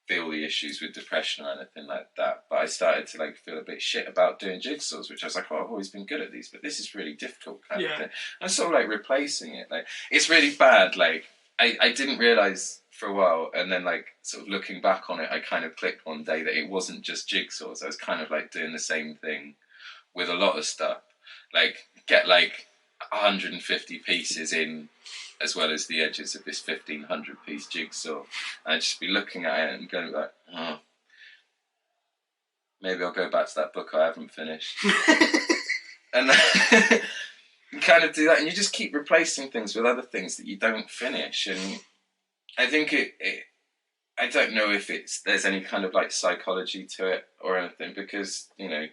feel the issues with depression or anything like that, but I started to like feel a bit shit about doing jigsaws, which I was like, oh, I've always been good at these, but this is really difficult kind of thing. I'm sort of like replacing it. Like, it's really bad. Like, I didn't realise for a while, and then like sort of looking back on it, I kind of clicked one day that it wasn't just jigsaws. I was kind of like doing the same thing with a lot of stuff. Like, get like 150 pieces in as well as the edges of this 1,500 piece jigsaw. And I'd just be looking at it and going like, oh, maybe I'll go back to that book I haven't finished. And you kind of do that, and you just keep replacing things with other things that you don't finish. And I think I don't know if there's any kind of like psychology to it or anything, because, you know,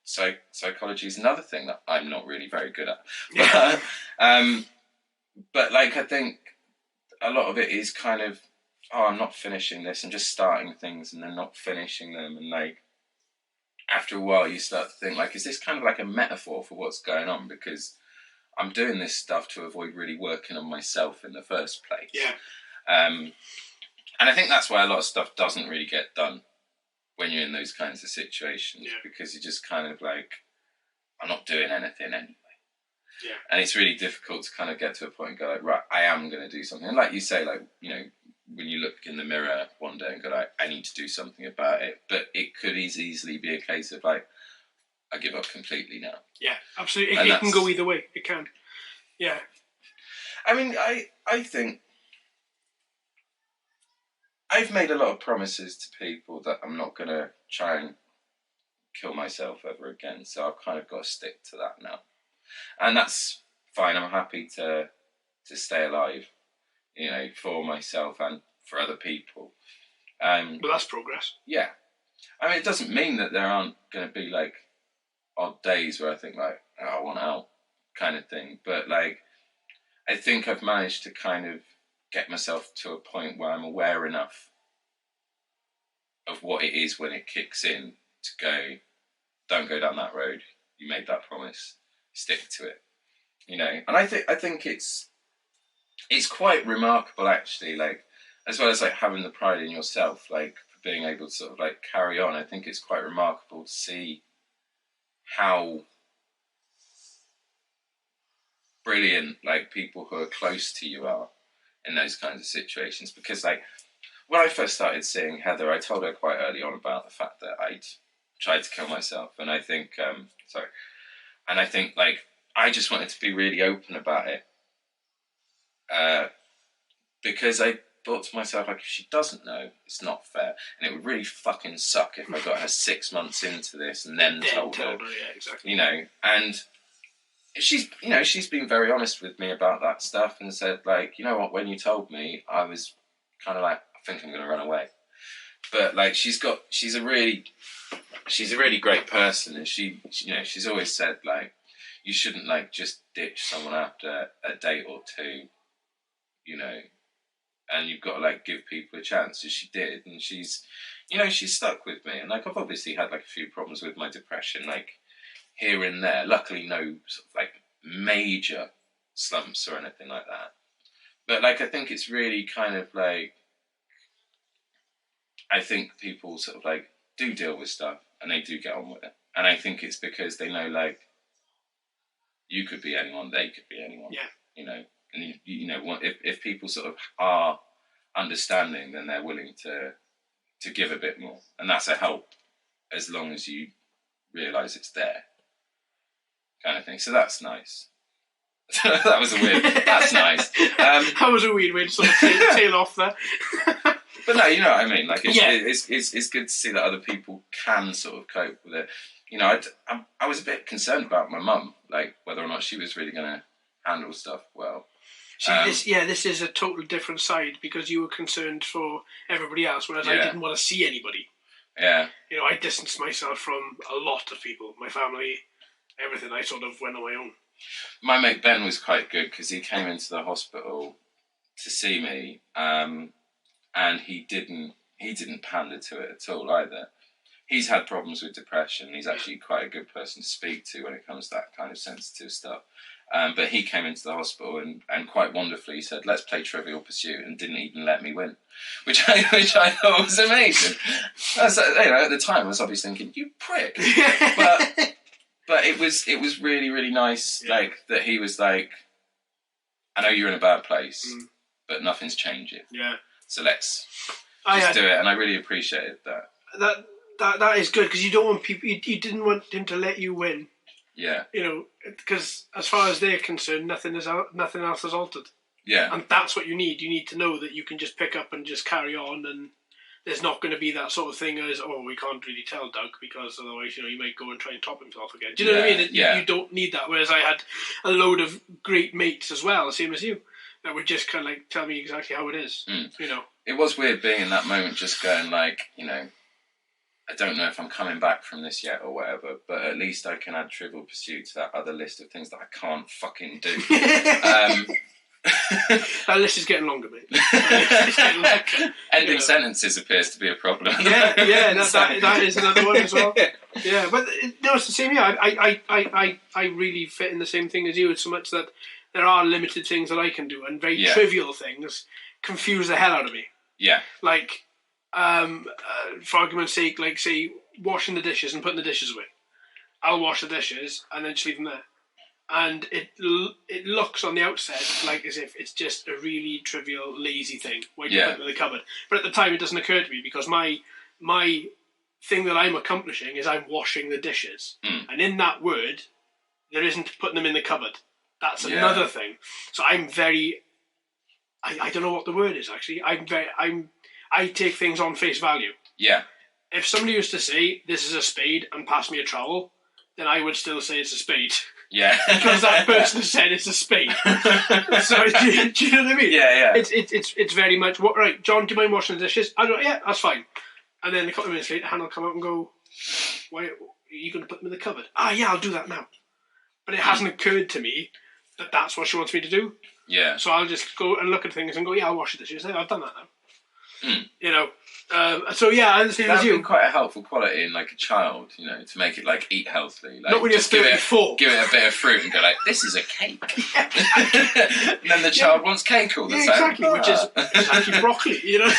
psychology is another thing that I'm not really very good at. Yeah. But like, I think a lot of it is kind of, oh, I'm not finishing this, and just starting things and then not finishing them. And like, after a while you start to think like, is this kind of like a metaphor for what's going on? Because I'm doing this stuff to avoid really working on myself in the first place. Yeah. And I think that's why a lot of stuff doesn't really get done when you're in those kinds of situations, because you're just kind of like, I'm not doing anything anyway. Yeah. And it's really difficult to kind of get to a point and go like, right, I am going to do something. And like you say, like, you know, when you look in the mirror one day and go like, I need to do something about it. But it could easily be a case of like, I give up completely now. Yeah, absolutely. It can go either way. It can. Yeah. I mean, I think I've made a lot of promises to people that I'm not going to try and kill myself ever again. So I've kind of got to stick to that now. And that's fine. I'm happy to stay alive, you know, for myself and for other people. But that's progress. Yeah. I mean, it doesn't mean that there aren't going to be, like, odd days where I think, like, oh, I want out kind of thing. But, like, I think I've managed to kind of get myself to a point where I'm aware enough of what it is when it kicks in to go, don't go down that road. You made that promise. Stick to it. You know? And I think it's quite remarkable, actually, like, as well as, like, having the pride in yourself, like, for being able to sort of, like, carry on. I think it's quite remarkable to see how brilliant, like, people who are close to you are in those kinds of situations. Because, like, when I first started seeing Heather, I told her quite early on about the fact that I'd tried to kill myself. And I think, like, I just wanted to be really open about it. Because I thought to myself, like, if she doesn't know, it's not fair. And it would really fucking suck if I got her 6 months into this and then told her. Yeah, exactly. You know, and she's been very honest with me about that stuff and said, like, you know what, when you told me, I was kind of like, I think I'm going to run away. But, like, she's a really great person, and she's always said, like, you shouldn't, like, just ditch someone after a date or two, you know, and you've got to, like, give people a chance, as she did, and she's stuck with me. And, like, I've obviously had, like, a few problems with my depression, like, here and there. Luckily, no sort of, like, major slumps or anything like that. But, like, I think it's really kind of, like, I think people sort of, like, do deal with stuff, and they do get on with it. And I think it's because they know, like, you could be anyone, they could be anyone. Yeah. You know, and you know, if people sort of are understanding, then they're willing to give a bit more, and that's a help as long as you realise it's there, kind of thing. So that's nice. That was a weird. That's nice. That was a weird way to sort of tail off there. But no, you know what I mean. Like, it's good to see that other people can sort of cope with it. You know, I was a bit concerned about my mum, like, whether or not she was really going to handle stuff well. See, this is a total different side, because you were concerned for everybody else, whereas I didn't want to see anybody. Yeah. You know, I distanced myself from a lot of people, my family, everything. I sort of went on my own. My mate Ben was quite good, because he came into the hospital to see me, and he didn't pander to it at all either. He's had problems with depression. He's actually quite a good person to speak to when it comes to that kind of sensitive stuff. But he came into the hospital and quite wonderfully said, let's play Trivial Pursuit, and didn't even let me win, which I thought was amazing. At the time I was obviously thinking, you prick. But it was really, really nice, like, that he was like, I know you're in a bad place, but nothing's changing. Yeah. So let's just do it, and I really appreciated that. That is good, because you don't want people. You didn't want him to let you win. Yeah. You know, because as far as they're concerned, nothing else has altered. Yeah. And that's what you need. You need to know that you can just pick up and just carry on, and there's not going to be that sort of thing as, oh, we can't really tell Doug, because otherwise, you know, he might go and try and top himself again. Do you know what I mean? You don't need that. Whereas I had a load of great mates as well, same as you, that would just kind of, like, tell me exactly how it is. You know. It was weird being in that moment, just going, like, you know, I don't know if I'm coming back from this yet or whatever, but at least I can add Trivial Pursuit to that other list of things that I can't fucking do. That list is getting longer, mate. It's getting longer. Ending sentences appears to be a problem. That is another one as well. Yeah, but no, it's the same. Yeah, I really fit in the same thing as you. It's so much that there are limited things that I can do, and very trivial things confuse the hell out of me. Yeah. Like, for argument's sake, like, say, washing the dishes and putting the dishes away. I'll wash the dishes and then just leave them there. And it looks on the outset like as if it's just a really trivial, lazy thing. Why do you put them in the cupboard? But at the time, it doesn't occur to me, because my thing that I'm accomplishing is I'm washing the dishes. And in that word, there isn't putting them in the cupboard. That's another thing. So I'm very... I don't know what the word is, actually. I take things on face value. Yeah. If somebody used to say, this is a spade, and pass me a trowel, then I would still say it's a spade. Yeah. Because that person has said it's a spade. So, do you know what I mean? Yeah. It's very much, right, John, do you mind washing the dishes? I go, yeah, that's fine. And then a couple of minutes later, Hannah will come out and go, why are you going to put them in the cupboard? Yeah, I'll do that now. But it hasn't occurred to me that that's what she wants me to do. Yeah. So I'll just go and look at things and go, yeah, I'll wash the dishes. I've done that now. You know. So yeah, I understand That's been quite a helpful quality in like a child, you know, to make it like eat healthily. Like, not when you're just give it 34. Give it a bit of fruit and go like, this is a cake. And then the child wants cake all the time. Exactly, which is actually broccoli, you know.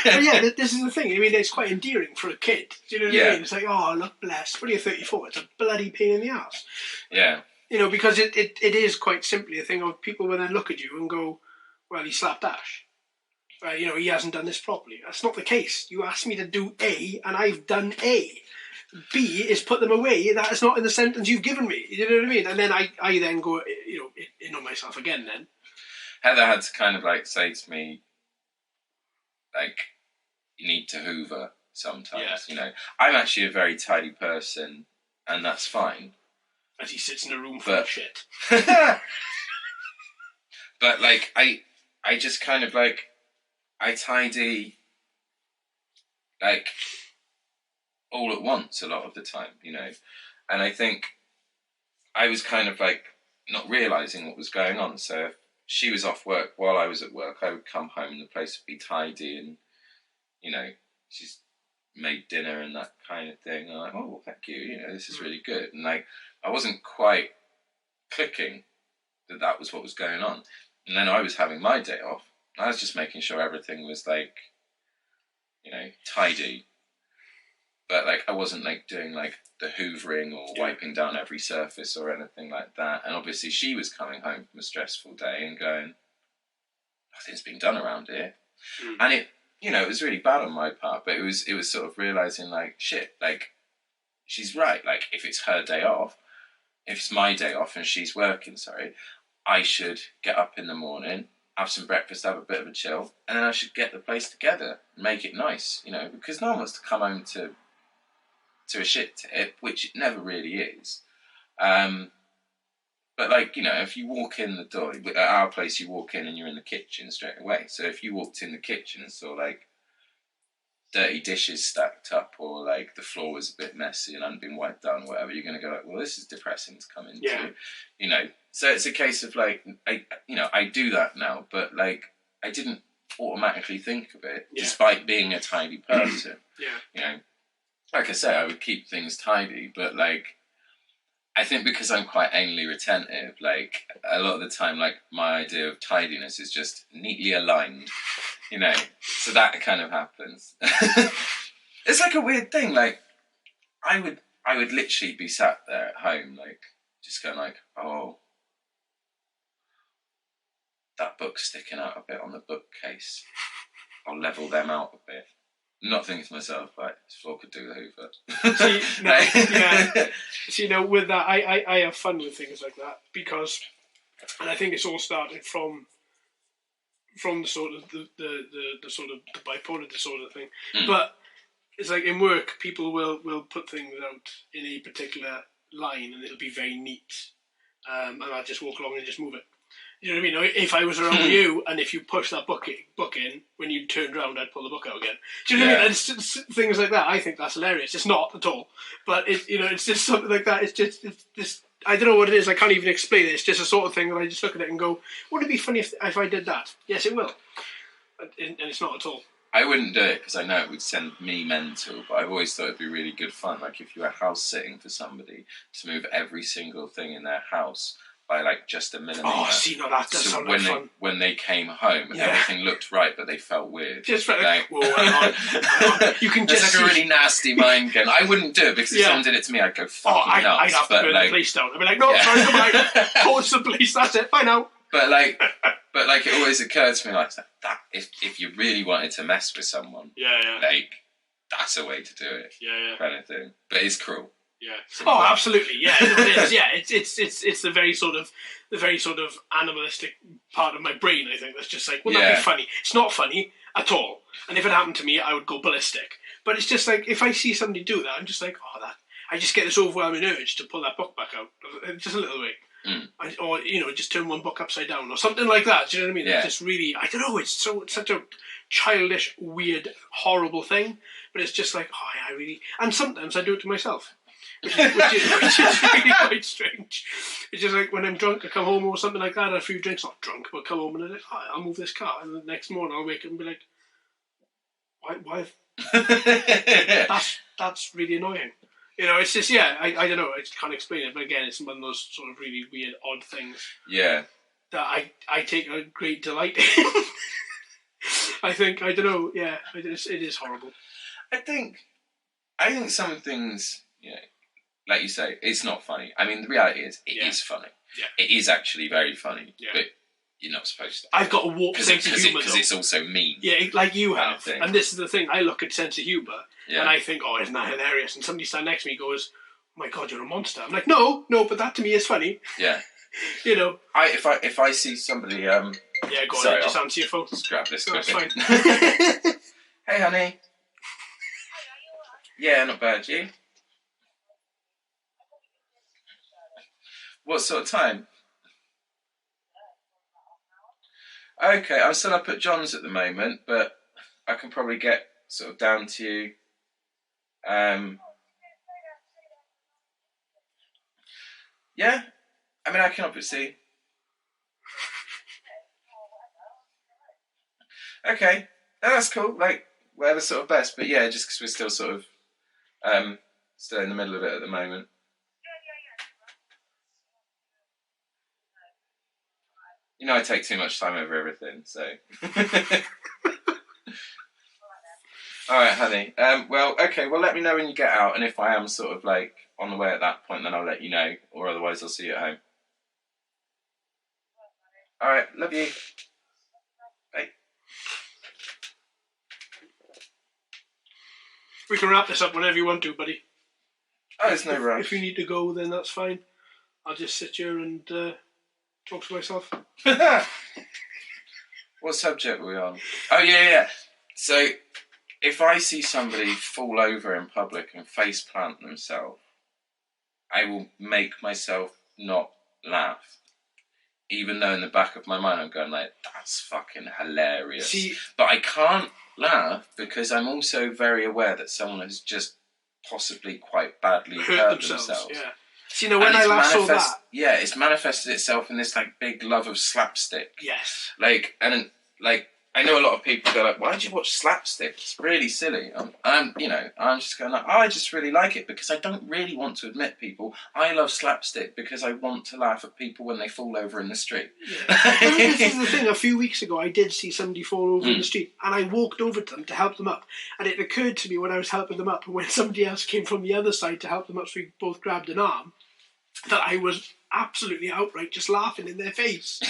But yeah, this is the thing. I mean, it's quite endearing for a kid. Do you know what I mean? It's like, oh, look, blessed. When you're 34, it's a bloody pain in the ass. Yeah. You know, because it is quite simply a thing of people will then look at you and go, well, he slapped Ash. You know, he hasn't done this properly. That's not the case. You asked me to do A, and I've done A. B is put them away. That is not in the sentence you've given me. You know what I mean? And then I then go, you know, in on myself again then. Heather had to kind of like say to me, like, you need to hoover sometimes, you know. I'm actually a very tidy person, and that's fine. As he sits in a room full of shit. But, like, I just kind of, like, I tidy, like, all at once a lot of the time, you know. And I think I was kind of, like, not realising what was going on. So if she was off work while I was at work, I would come home and the place would be tidy and, you know, she's made dinner and that kind of thing. And I'm like, oh, well, thank you, you know, this is really good. And, like, I wasn't quite clicking that was what was going on. And then I was having my day off. I was just making sure everything was, like, you know, tidy. But, like, I wasn't, like, doing, like, the hoovering or wiping down every surface or anything like that. And obviously she was coming home from a stressful day and going, nothing's being done around here. And it, you know, it was really bad on my part, but it was sort of realising, like, shit, like, she's right. Like, if it's her day off, if it's my day off and she's working, I should get up in the morning, have some breakfast, have a bit of a chill, and then I should get the place together and make it nice, you know, because no one wants to come home to a shit tip, which it never really is. But, like, you know, if you walk in the door, at our place you walk in and you're in the kitchen straight away. So if you walked in the kitchen and saw, like, dirty dishes stacked up or, like, the floor was a bit messy and hadn't been wiped down or whatever, you're going to go, like, well, this is depressing to come into, you know. So it's a case of, like, I do that now, but, like, I didn't automatically think of it, despite being a tidy person. You know, like I say, I would keep things tidy, but, like, I think because I'm quite anally retentive, like, a lot of the time, like, my idea of tidiness is just neatly aligned, you know, so that kind of happens. It's like a weird thing, like, I would literally be sat there at home, like, just going like, oh, that book's sticking out a bit on the bookcase. I'll level them out a bit. Not thinking to myself, like, this floor could do the hoover. See, you know, with that, I have fun with things like that because, and I think it's all started from the sort of the sort of the bipolar disorder thing. But it's like in work, people will put things out in a particular line, and it'll be very neat, and I'll just walk along and just move it. You know what I mean? If I was around you, and if you push that book in, when you turned around, I'd pull the book out again. Do you know what I mean? It's just things like that. I think that's hilarious. It's not at all, but it's just something like that. It's just I don't know what it is. I can't even explain it. It's just a sort of thing that I just look at it and go, "Wouldn't it be funny if I did that?" Yes, it will, and it's not at all. I wouldn't do it because I know it would send me mental, but I've always thought it'd be really good fun. Like if you were house sitting for somebody to move every single thing in their house by like just a millimetre. Oh, see, no, that does sound like fun. When they came home, everything looked right, but they felt weird. Just like, whoa, hang on. You can just it's like a really nasty mind game. I wouldn't do it because if someone did it to me, I'd go fucking nuts. I'd have to burn the police down. I'd be like, no, sorry, goodbye. Call the police. That's it. Bye now. But like it always occurred to me like that. If you really wanted to mess with someone, like that's a way to do it. Kind of thing. But it's cruel. Yeah. Oh, absolutely. Yeah, it is. Yeah, it's the very sort of animalistic part of my brain. I think that's just like, wouldn't that be funny? It's not funny at all. And if it happened to me, I would go ballistic. But it's just like if I see somebody do that, I'm just like, oh, that. I just get this overwhelming urge to pull that book back out, just a little bit. Or, just turn one book upside down or something like that. Do you know what I mean? Yeah. It's just really, I don't know, it's such a childish, weird, horrible thing. But it's just like, oh, yeah, I really... And sometimes I do it to myself, which is really quite strange. It's just like when I'm drunk, I come home or something like that, a few drinks, not drunk, but come home and I'm like, oh, I'll move this car. And the next morning I'll wake up and be like, why? That's really annoying. It's just, I don't know, I can't explain it, but again, it's one of those sort of really weird, odd things. Yeah. That I take a great delight in. I think, I don't know, yeah, it is horrible. I think some things, like you say, it's not funny. I mean, the reality is, it is funny. Yeah. It is actually very funny, but you're not supposed to. I've got a warped sense of humour, because it's also mean. Yeah, like you have. And this is the thing, I look at sense of humour, and I think, oh, isn't that hilarious? And somebody standing next to me goes, oh my God, you're a monster. I'm like, no, but that to me is funny. Yeah. If I see somebody... yeah, go on, just answer your phone. Just grab this quickly. That's fine. Hey, honey. Yeah, not bad. You? What sort of time? Okay, I'm still up at John's at the moment, but I can probably get sort of down to you. Yeah, I mean, I can obviously. Okay, that's cool. Like, whatever's sort of best, but yeah, just because we're still sort of still in the middle of it at the moment. I take too much time over everything, so. All right, honey. Well, let me know when you get out, and if I am sort of like on the way at that point, then I'll let you know, or otherwise I'll see you at home. All right, love you. Bye. We can wrap this up whenever you want to, buddy. Oh, there's no rush. If you need to go, then that's fine. I'll just sit here and talk to myself. What subject were we on? Oh, yeah. So, if I see somebody fall over in public and face plant themselves, I will make myself not laugh. Even though in the back of my mind I'm going like, that's fucking hilarious. But I can't laugh because I'm also very aware that someone has just possibly quite badly hurt themselves. Yeah. See, when I last saw that... Yeah, it's manifested itself in this like big love of slapstick. Yes. I know a lot of people go like, why did you watch slapstick? It's really silly. I'm just going like, I just really like it because I don't really want to admit people. I love slapstick because I want to laugh at people when they fall over in the street. Yeah. This is the thing. A few weeks ago, I did see somebody fall over in the street, and I walked over to them to help them up. And it occurred to me when I was helping them up, and when somebody else came from the other side to help them up, so we both grabbed an arm, that I was absolutely outright just laughing in their face.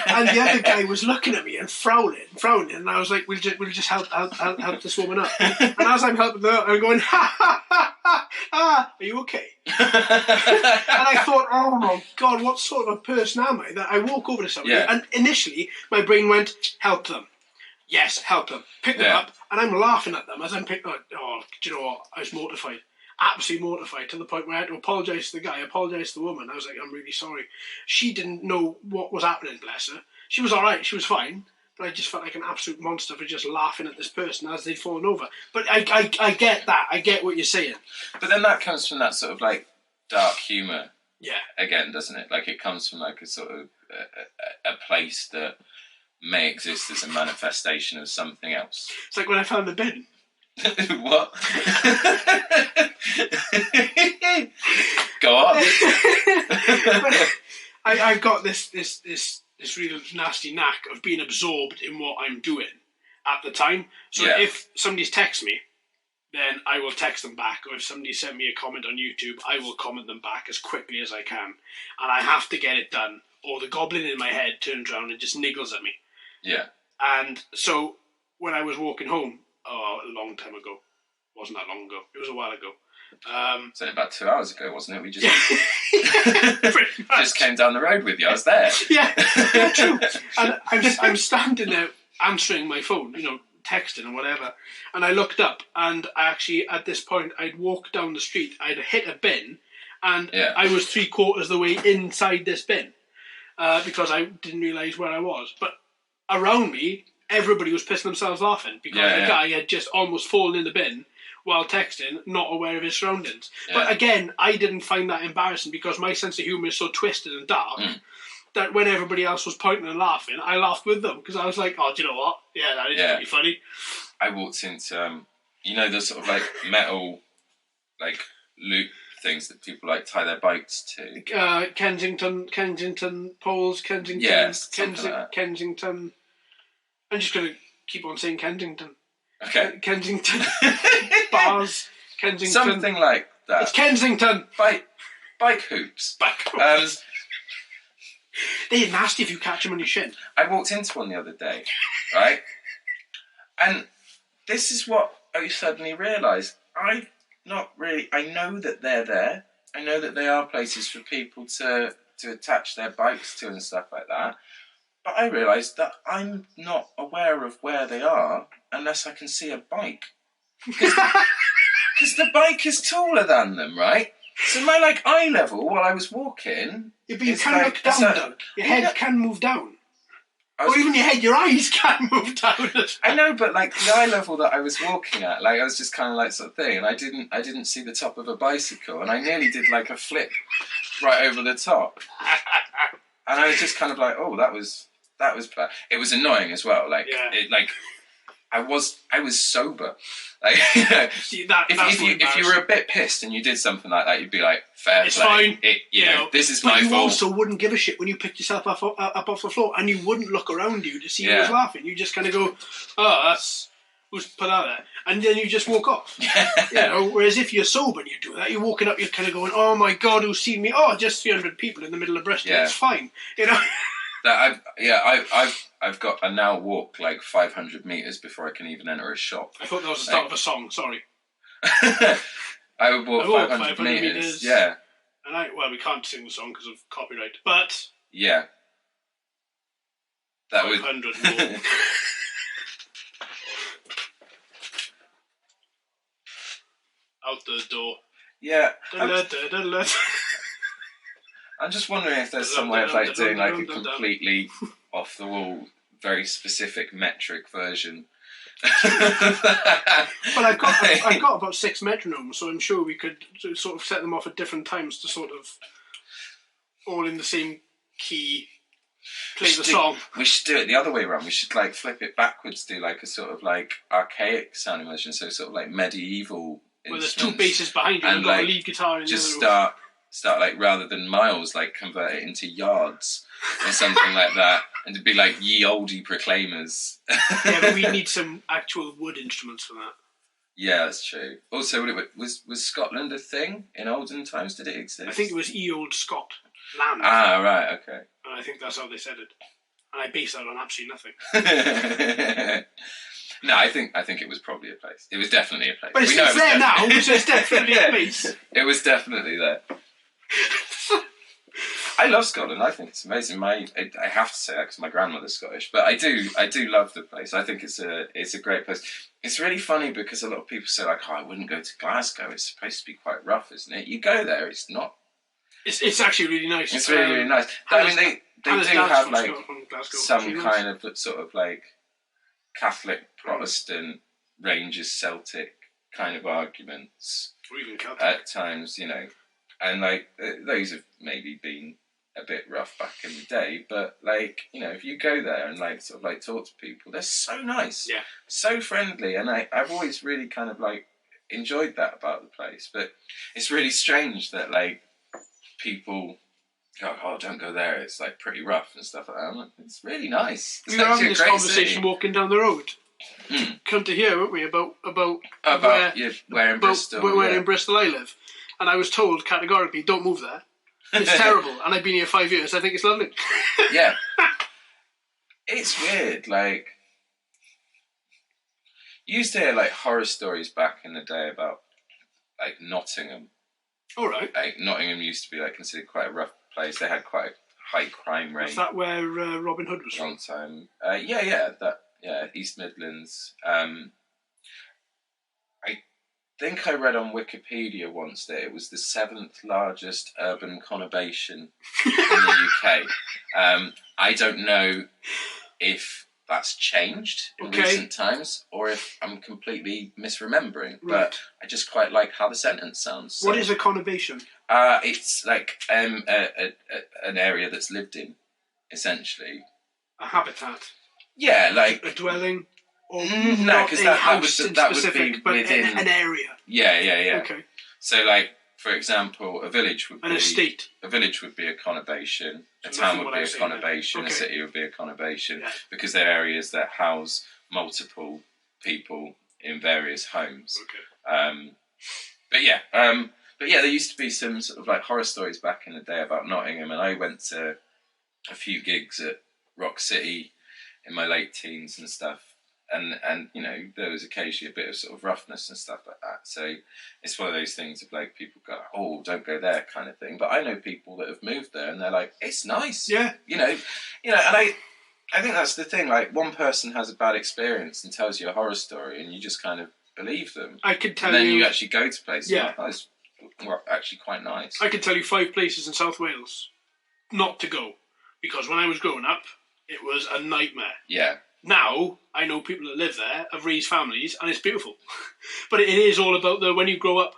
And the other guy was looking at me and frowning, and I was like, we'll just help this woman up. And as I'm helping her, I'm going, ha, are you okay? And I thought, oh my God, what sort of a person am I that I walk over to somebody, and initially my brain went, help them. Yes, help them. Pick them up, and I'm laughing at them as I'm picking up. Oh, do you know what? I was mortified. Absolutely mortified to the point where I had to apologise to the guy, apologise to the woman. I was like, I'm really sorry. She didn't know what was happening, bless her. She was alright, she was fine, but I just felt like an absolute monster for just laughing at this person as they'd fallen over. But I get that, I get what you're saying. But then that comes from that sort of like dark humour. Yeah. Again, doesn't it? Like it comes from like a sort of a place that may exist as a manifestation of something else. It's like when I found the bin. What? Go on. I've got this really nasty knack of being absorbed in what I'm doing at the time. So if somebody's text me, then I will text them back. Or if somebody sent me a comment on YouTube, I will comment them back as quickly as I can. And I have to get it done, or the goblin in my head turns around and just niggles at me. Yeah. And so when I was walking home, a long time ago. Wasn't that long ago. It was a while ago. It's only about 2 hours ago, wasn't it? We just just came down the road with you. I was there. Yeah, true. And I'm standing there answering my phone, texting and whatever, and I looked up, and I actually, at this point, I'd walked down the street, I'd hit a bin, and I was 3/4 the way inside this bin, because I didn't realise where I was. But around me, everybody was pissing themselves laughing, because the guy had just almost fallen in the bin while texting, not aware of his surroundings. Yeah. But again, I didn't find that embarrassing, because my sense of humour is so twisted and dark that when everybody else was pointing and laughing, I laughed with them, because I was like, oh, do you know what? Yeah, that is pretty funny. I walked into, the sort of like metal, like loop things that people like tie their bikes to. Kensington poles, Kensington. I'm just going to keep on saying Kensington. Okay. Kensington bars, Kensington. Something like that. It's Kensington. Bike hoops. Bike hoops. They're nasty if you catch them on your shin. I walked into one the other day, right? And this is what I suddenly realised. I know that they're there. I know that they are places for people to attach their bikes to and stuff like that. But I realised that I'm not aware of where they are unless I can see a bike. Because the bike is taller than them, right? So my eye level while I was walking... Yeah, but you can look down, Doug. Your head can move down. Or even your eyes can move down. I know, but the eye level that I was walking at, I was just kind of sort of thing, and I didn't see the top of a bicycle, and I nearly did a flip right over the top. And I was just kind of oh, that was bad. It was annoying as well. I was sober. See, if you were a bit pissed and you did something like that, you'd be like, fair it's play. Fine. This is my fault. But you also wouldn't give a shit when you picked yourself up off the floor, and you wouldn't look around you to see who was laughing. You just kind of go, oh, that's... Who's put that there? And then you just walk off. Whereas if you're sober and you do that, you're walking up, you're kind of going, oh my God, who's seen me? Oh, just 300 people in the middle of Bristol. Yeah. It's fine. I've got I now walk 500 metres before I can even enter a shop. I thought that was the start of a song, sorry. I would walk 500 metres. Yeah. And we can't sing the song because of copyright, but... Yeah. That 500 more. Out the door. Yeah. I'm just wondering if there's some way of doing a completely off the wall, very specific metric version. But I've got about 6 metronomes, so I'm sure we could sort of set them off at different times to sort of all in the same key play the song. We should do it the other way around. We should flip it backwards, do a sort of archaic sounding version, so sort of medieval. Where there's 2 basses behind you and got a lead guitar in just the other start rather than miles, convert it into yards or something like that, and to be ye oldie proclaimers. Yeah, but we need some actual wood instruments for that. Yeah, that's true. Also, was Scotland a thing in olden times? Did it exist? I think it was old Scot land. Ah, right, okay. And I think that's how they said it. And I base that on absolutely nothing. No, I think it was probably a place. It was definitely a place. But it's there now, so it's definitely a place. It was definitely there. I love Scotland. I think it's amazing. I have to say that because my grandmother's Scottish, but I do love the place. I think it's a great place. It's really funny because a lot of people say oh, I wouldn't go to Glasgow. It's supposed to be quite rough, isn't it? You go there, it's not. It's actually really nice. It's really, really nice. I mean, they do have some kind of sort of Catholic, Protestant, Rangers, Celtic kind of arguments. Or even Celtic. At times, and those have maybe been a bit rough back in the day, but if you go there and talk to people, they're so nice, so friendly, and I've always really kind of enjoyed that about the place. But it's really strange that people go, oh, don't go there, it's pretty rough and stuff like that. I'm like, it's really nice. We were having this conversation walking down the road. Come to hear, weren't we, about where in Bristol, where in Bristol I live, and I was told categorically, don't move there. It's terrible, and I've been here 5 years. I think it's lovely. Yeah, it's weird. You used to hear horror stories back in the day about Nottingham. All right. Nottingham used to be considered quite a rough place. They had quite a high crime rate. Was that where Robin Hood was from? Long time. Yeah. That Yeah, East Midlands. I think I read on Wikipedia once that it was the 7th largest urban conurbation in the UK. I don't know if that's changed in recent times or if I'm completely misremembering, but I just quite like how the sentence sounds. So, what is a conurbation? It's like an area that's lived in, essentially. A habitat? Yeah, like... A dwelling? Or no, because that would be but within... an area? Yeah. Okay. So, like, for example, a village would be... An estate? A village would be a conurbation. A So town would be a conurbation. A city would be a conurbation. Yeah. Because they're areas that house multiple people in various homes. Okay. But yeah, there used to be some sort of like horror stories back in the day about Nottingham, and I went to a few gigs at Rock City in my late teens and stuff. And you know, there was occasionally a bit of sort of roughness and stuff like that. So it's one of those things of like people go, oh, don't go there kind of thing. But I know people that have moved there and they're like, it's nice. Yeah. You know, and I think that's the thing. Like, one person has a bad experience and tells you a horror story, and you just kind of believe them. I could tell you. And then you... you actually go to places. Yeah. Oh, it's actually quite nice. I could tell you 5 places in South Wales not to go, because when I was growing up, it was a nightmare. Yeah. Now, I know people that live there, have raised families, and it's beautiful. But it is all about when you grow up,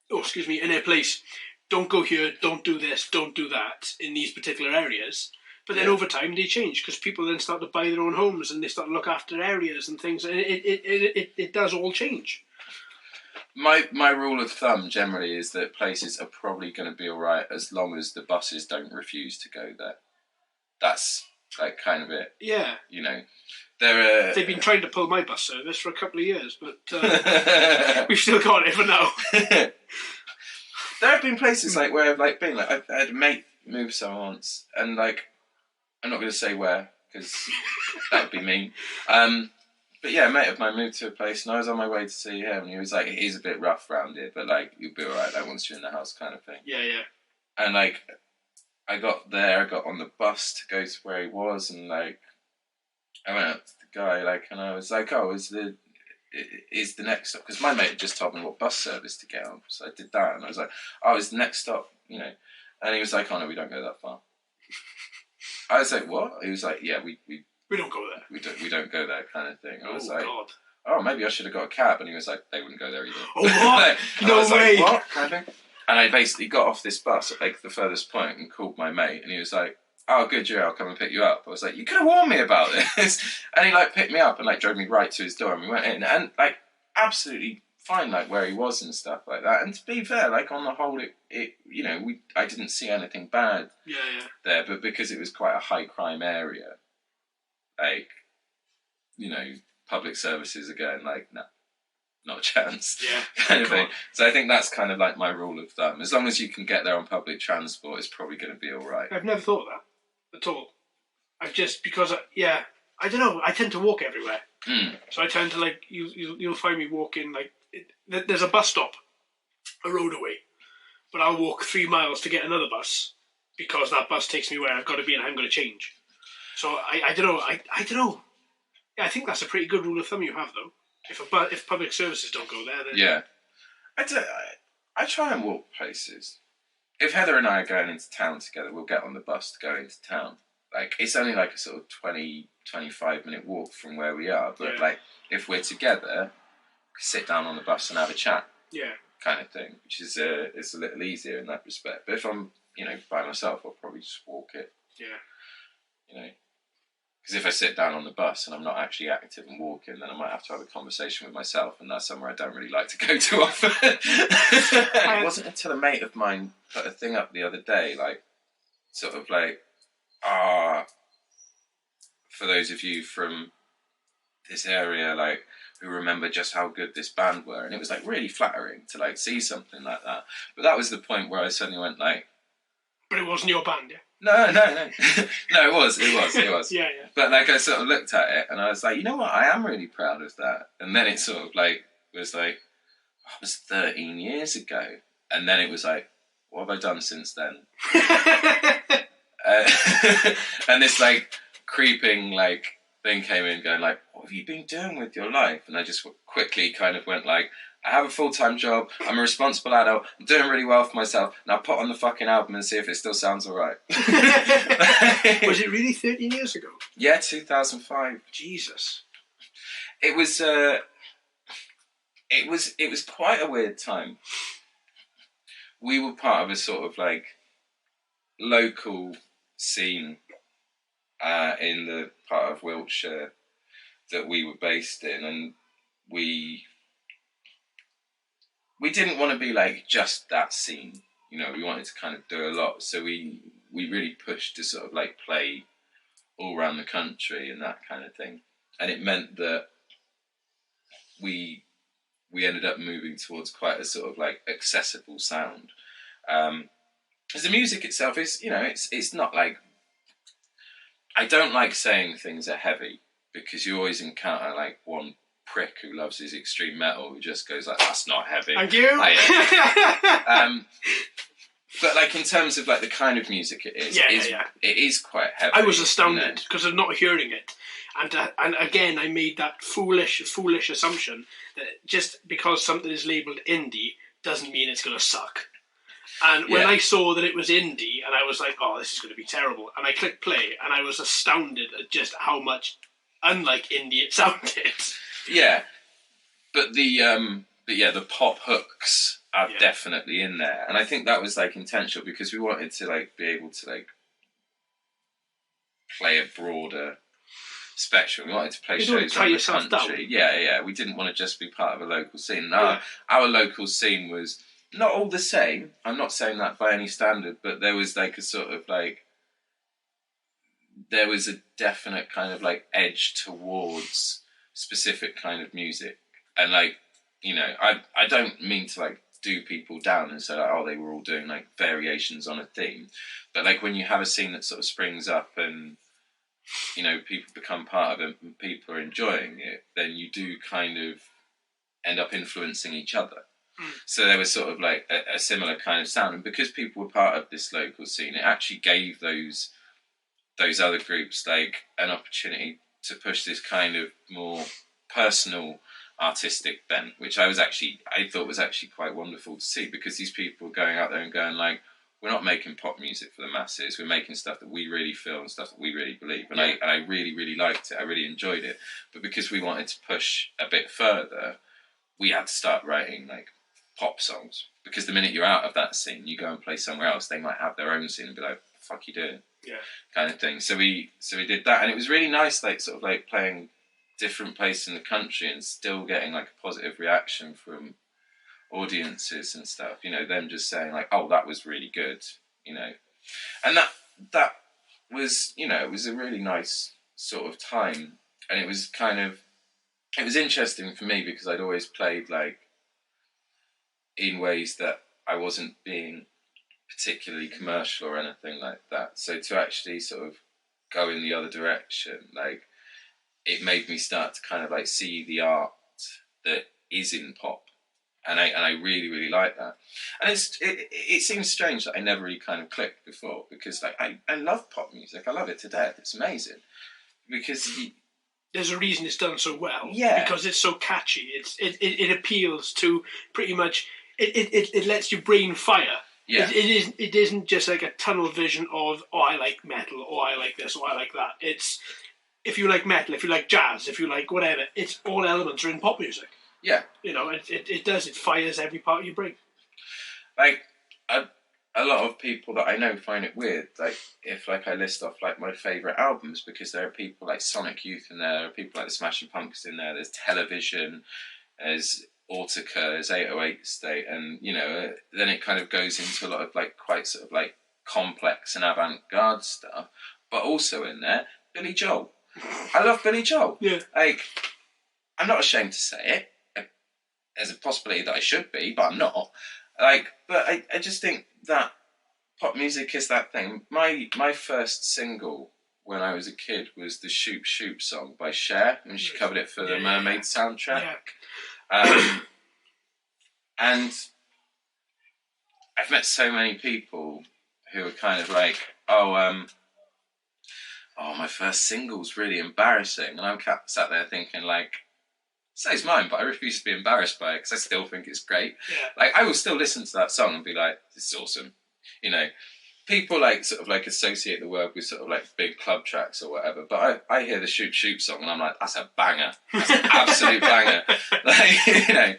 in a place, don't go here, don't do this, don't do that, in these particular areas. But then over time, they change, because people then start to buy their own homes, and they start to look after areas and things, and it does all change. My rule of thumb, generally, is that places are probably going to be all right as long as the buses don't refuse to go there. That's... like, kind of it. Yeah. You know, they've been trying to pull my bus service for a couple of years, but we've still got it for now. There have been places like where I've like been like I had a mate move somewhere once, and like I'm not going to say where because that would be mean. But yeah, a mate of mine moved to a place, and I was on my way to see him, and he was like, "It is a bit rough round here, but like you'll be alright. Like once you're in the house, kind of thing." Yeah. And like. I got there, I got on the bus to go to where he was, and like, I went up to the guy, like, and I was like, oh, is the next stop, because my mate had just told me what bus service to get on, so I did that, and I was like, oh, is the next stop, you know, and he was like, oh no, we don't go that far. I was like, what? He was like, yeah, we don't go there. We don't go there, kind of thing. I was like, God. Oh, maybe I should have got a cab, and he was like, they wouldn't go there either. Oh, what? No way. Like, what? Kind of thing. And I basically got off this bus at like the furthest point and called my mate, and he was like, oh, good, I'll come and pick you up. I was like, you could have warned me about this. And he like picked me up and like drove me right to his door, and we went in, and like absolutely fine, like where he was and stuff like that. And to be fair, like on the whole, it you know, I didn't see anything bad there, but because it was quite a high crime area, like, you know, public services again, like, no. Not a chance, kind of thing. So I think that's kind of like my rule of thumb. As long as you can get there on public transport, it's probably going to be all right. I've never thought of that at all. I've just because I don't know. I tend to walk everywhere, so I tend to like you'll find me walking like there's a bus stop a road away, but I'll walk 3 miles to get another bus because that bus takes me where I've got to be and I'm going to change. So I don't know. I don't know. Yeah, I think that's a pretty good rule of thumb you have though. If public services don't go there, then... Yeah. I try and walk places. If Heather and I are going into town together, we'll get on the bus to go into town. Like, it's only like a sort of 20, 25-minute walk from where we are. But, like, if we're together, sit down on the bus and have a chat. Yeah. Kind of thing, which is it's a little easier in that respect. But if I'm, you know, by myself, I'll probably just walk it. Yeah. You know. Because if I sit down on the bus and I'm not actually active and walking, then I might have to have a conversation with myself, and that's somewhere I don't really like to go too often. It wasn't until a mate of mine put a thing up the other day, like, sort of like, for those of you from this area, like, who remember just how good this band were, and it was, like, really flattering to, like, see something like that. But that was the point where I suddenly went, like... But it wasn't your band, yeah? No. No, it was. Yeah. But, like, I sort of looked at it, and I was like, you know what, I am really proud of that. And then it sort of, like, was like, oh, it was 13 years ago. And then it was like, what have I done since then? And this, like, creeping, like, then came in going like, what have you been doing with your life? And I just quickly kind of went like, I have a full-time job, I'm a responsible adult, I'm doing really well for myself, now put on the fucking album and see if it still sounds alright. Was it really 13 years ago? Yeah, 2005. Jesus. It was quite a weird time. We were part of a sort of like local scene in the part of Wiltshire that we were based in, and we didn't want to be like just that scene, you know. We wanted to kind of do a lot, so we really pushed to sort of like play all around the country and that kind of thing, and it meant that we ended up moving towards quite a sort of like accessible sound. Because the music itself is, you know, it's not like, I don't like saying things are heavy, because you always encounter like one prick who loves his extreme metal who just goes like, that's not heavy. Thank you. But like in terms of like the kind of music it is, it is quite heavy. I was astounded because of not hearing it, and again I made that foolish assumption that just because something is labelled indie doesn't mean it's going to suck. And when I saw that it was indie, and I was like, oh, this is going to be terrible, and I clicked play, and I was astounded at just how much unlike indie it sounded. Yeah, but the pop hooks are definitely in there, and I think that was like intentional because we wanted to like be able to like play a broader spectrum. We wanted to play shows around the country. Yeah. We didn't want to just be part of a local scene. Our local scene was not all the same. I'm not saying that by any standard, but there was like a sort of like, there was a definite kind of like edge towards specific kind of music. And like, you know, I don't mean to like do people down and say like, oh, they were all doing like variations on a theme. But like when you have a scene that sort of springs up and, you know, people become part of it and people are enjoying it, then you do kind of end up influencing each other. So there was sort of like a similar kind of sound, and because people were part of this local scene, it actually gave those other groups like an opportunity to push this kind of more personal artistic bent, which I thought was actually quite wonderful to see, because these people were going out there and going like, we're not making pop music for the masses, we're making stuff that we really feel and stuff that we really believe, and I really, really liked it, I really enjoyed it, but because we wanted to push a bit further, we had to start writing like pop songs, because the minute you're out of that scene, you go and play somewhere else, they might have their own scene and be like, what the fuck you doing? Yeah. Kind of thing. So we did that, and it was really nice, like sort of like playing different places in the country and still getting like a positive reaction from audiences and stuff, you know, them just saying like, oh, that was really good, you know. And that was, you know, it was a really nice sort of time, and it was interesting for me because I'd always played like in ways that I wasn't being particularly commercial or anything like that. So to actually sort of go in the other direction, like, it made me start to kind of like see the art that is in pop, and I really, really like that. And it seems strange that I never really kind of clicked before, because like I love pop music, I love it to death. It's amazing because there's a reason it's done so well. Yeah, because it's so catchy. It appeals to pretty much. It lets your brain fire. Yeah. It isn't just like a tunnel vision of, oh, I like metal, or I like this, or I like that. It's, if you like metal, if you like jazz, if you like whatever, it's all elements are in pop music. Yeah. You know, it fires every part of your brain. Like, a lot of people that I know find it weird, like, if like I list off like my favourite albums, because there are people like Sonic Youth in there, there are people like the Smashing Pumpkins in there, there's Television, there's Autica, there's 808 State, and you know, then it kind of goes into a lot of like quite sort of like complex and avant-garde stuff, but also in there, Billy Joel. I love Billy Joel. Yeah. Like, I'm not ashamed to say it. There's a possibility that I should be, but I'm not. Like, but I just think that pop music is that thing. My first single when I was a kid was the Shoop Shoop song by Cher, and she covered it for the Mermaid soundtrack. Yeah. And I've met so many people who are kind of like, oh, oh, my first single's really embarrassing. And I'm sat there thinking, like, say it's mine, but I refuse to be embarrassed by it because I still think it's great. Yeah. Like, I will still listen to that song and be like, this is awesome. You know, people like sort of like associate the word with sort of like big club tracks or whatever, but I hear the Shoot Shoot song and I'm like, that's a banger. That's an absolute banger. Like, you know,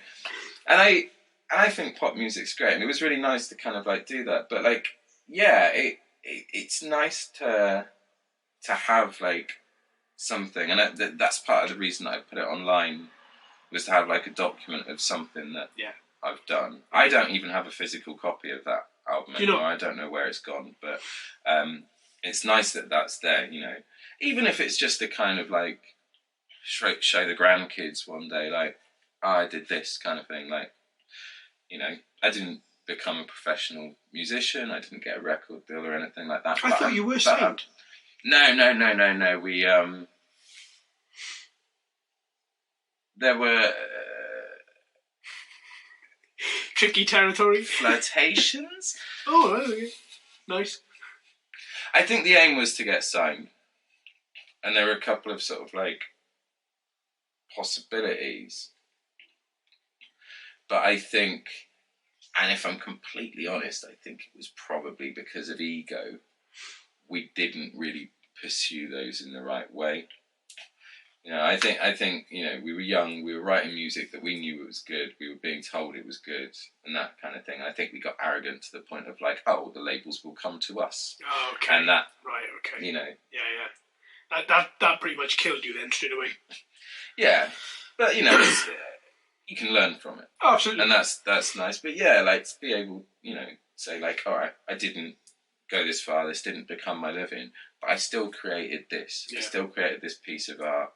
and I think pop music's great, and it was really nice to kind of like do that. But like, yeah, it's nice to have like something, and that's part of the reason that I put it online, was to have like a document of something that I've done. I don't even have a physical copy of that album anymore. I don't know where it's gone, but it's nice that that's there, you know. Even if it's just to kind of like show the grandkids one day, like, oh, I did this kind of thing. Like, you know, I didn't become a professional musician. I didn't get a record deal or anything like that. I thought you were signed. No. We there were tricky territory. Flirtations. Oh, okay. Nice. I think the aim was to get signed, and there were a couple of sort of like possibilities. But I think, and if I'm completely honest, I think it was probably because of ego. We didn't really pursue those in the right way. You know, I think, you know, we were young, we were writing music that we knew it was good, we were being told it was good, and that kind of thing. I think we got arrogant to the point of like, oh, the labels will come to us. Oh, okay. And that, right, okay. you know. Yeah. That pretty much killed you then straight away. Yeah, but you know, it's, you can learn from it. Oh, absolutely. And that's nice. But yeah, like to be able, you know, say like, all right, I didn't go this far, this didn't become my living, but I still created this. I still created this piece of art,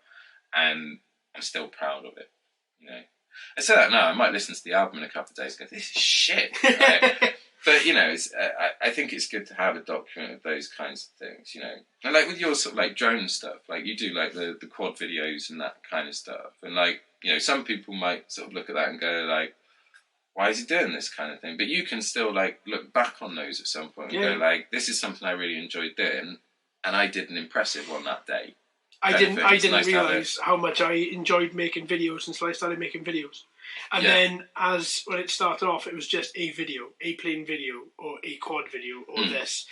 and I'm still proud of it. You know, I say that now. I might listen to the album in a couple of days and go, this is shit. Right? But you know, it's, I think it's good to have a document of those kinds of things. You know, and like with your sort of like drone stuff, like you do like the quad videos and that kind of stuff, and like, you know, some people might sort of look at that and go like, why is he doing this kind of thing? But you can still like look back on those at some point and go like, this is something I really enjoyed doing, and I did an impressive one that day. I didn't realise how much I enjoyed making videos until I started making videos. And then when it started off, it was just a video, a plain video, or a quad video, or this.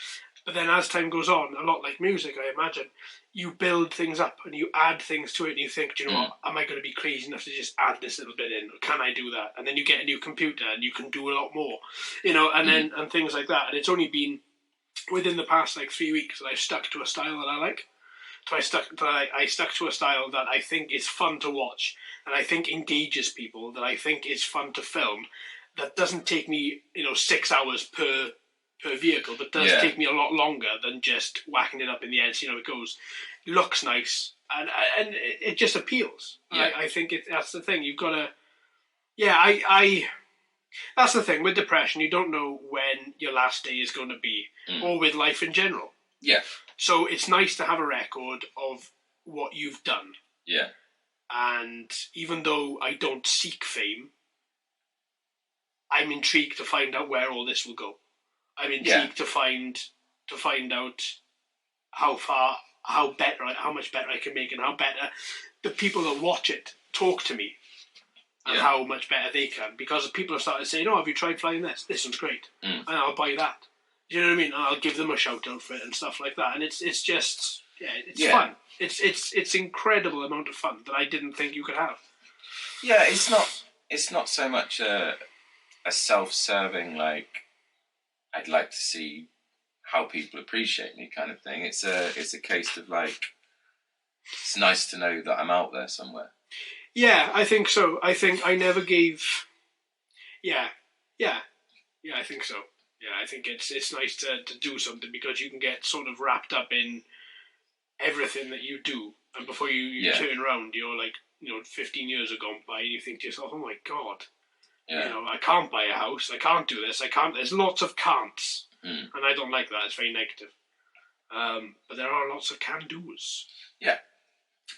But then as time goes on, a lot like music, I imagine, you build things up and you add things to it and you think, do you know what, am I going to be crazy enough to just add this little bit in? Or can I do that? And then you get a new computer and you can do a lot more, you know, and then and things like that. And it's only been within the past like 3 weeks that I've stuck to a style that I like. So I stuck to a style that I think is fun to watch, and I think engages people, that I think is fun to film, that doesn't take me, you know, 6 hours per vehicle, but does take me a lot longer than just whacking it up in the end. You know, it goes, looks nice, and it just appeals. Yeah. I think that's the thing. You've got to, that's the thing with depression. You don't know when your last day is going to be, or with life in general. Yeah. So it's nice to have a record of what you've done. Yeah. And even though I don't seek fame, I'm intrigued to find out where all this will go. I'm intrigued to find out how much better I can make, and how better the people that watch it talk to me, and how much better they can. Because people have started saying, "Oh, have you tried flying this? This one's great," and I'll buy that. Do you know what I mean? And I'll give them a shout out for it and stuff like that. And it's just fun. It's incredible amount of fun that I didn't think you could have. Yeah, it's not so much a self-serving, like, I'd like to see how people appreciate me kind of thing. It's a case of like, it's nice to know that I'm out there somewhere. Yeah, I think so. I think I never gave. Yeah, I think so. Yeah, I think it's nice to do something, because you can get sort of wrapped up in everything that you do, and before you turn around, you're like, 15 years have gone by, and you think to yourself, oh my God, I can't buy a house, I can't do this, I can't. There's lots of can'ts, and I don't like that. It's very negative. But there are lots of can-dos. Yeah.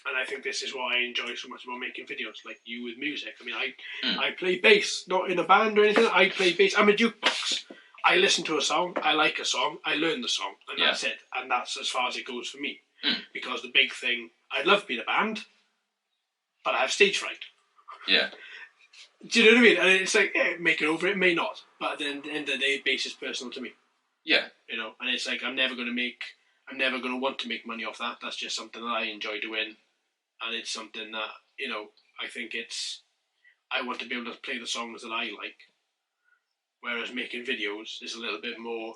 And I think this is what I enjoy so much about making videos, like you with music. I mean, I play bass, not in a band or anything. I play bass. I'm a jukebox. I listen to a song, I like a song, I learn the song, and that's it. And that's as far as it goes for me. Because the big thing, I love being a band, but I have stage fright. Yeah. Do you know what I mean? And it's like, make it over, it may not. But at the end of the day, bass is personal to me. Yeah. You know, and it's like, I'm never going to want to make money off that. That's just something that I enjoy doing. And it's something that, you know, I think I want to be able to play the songs that I like. Whereas making videos is a little bit more,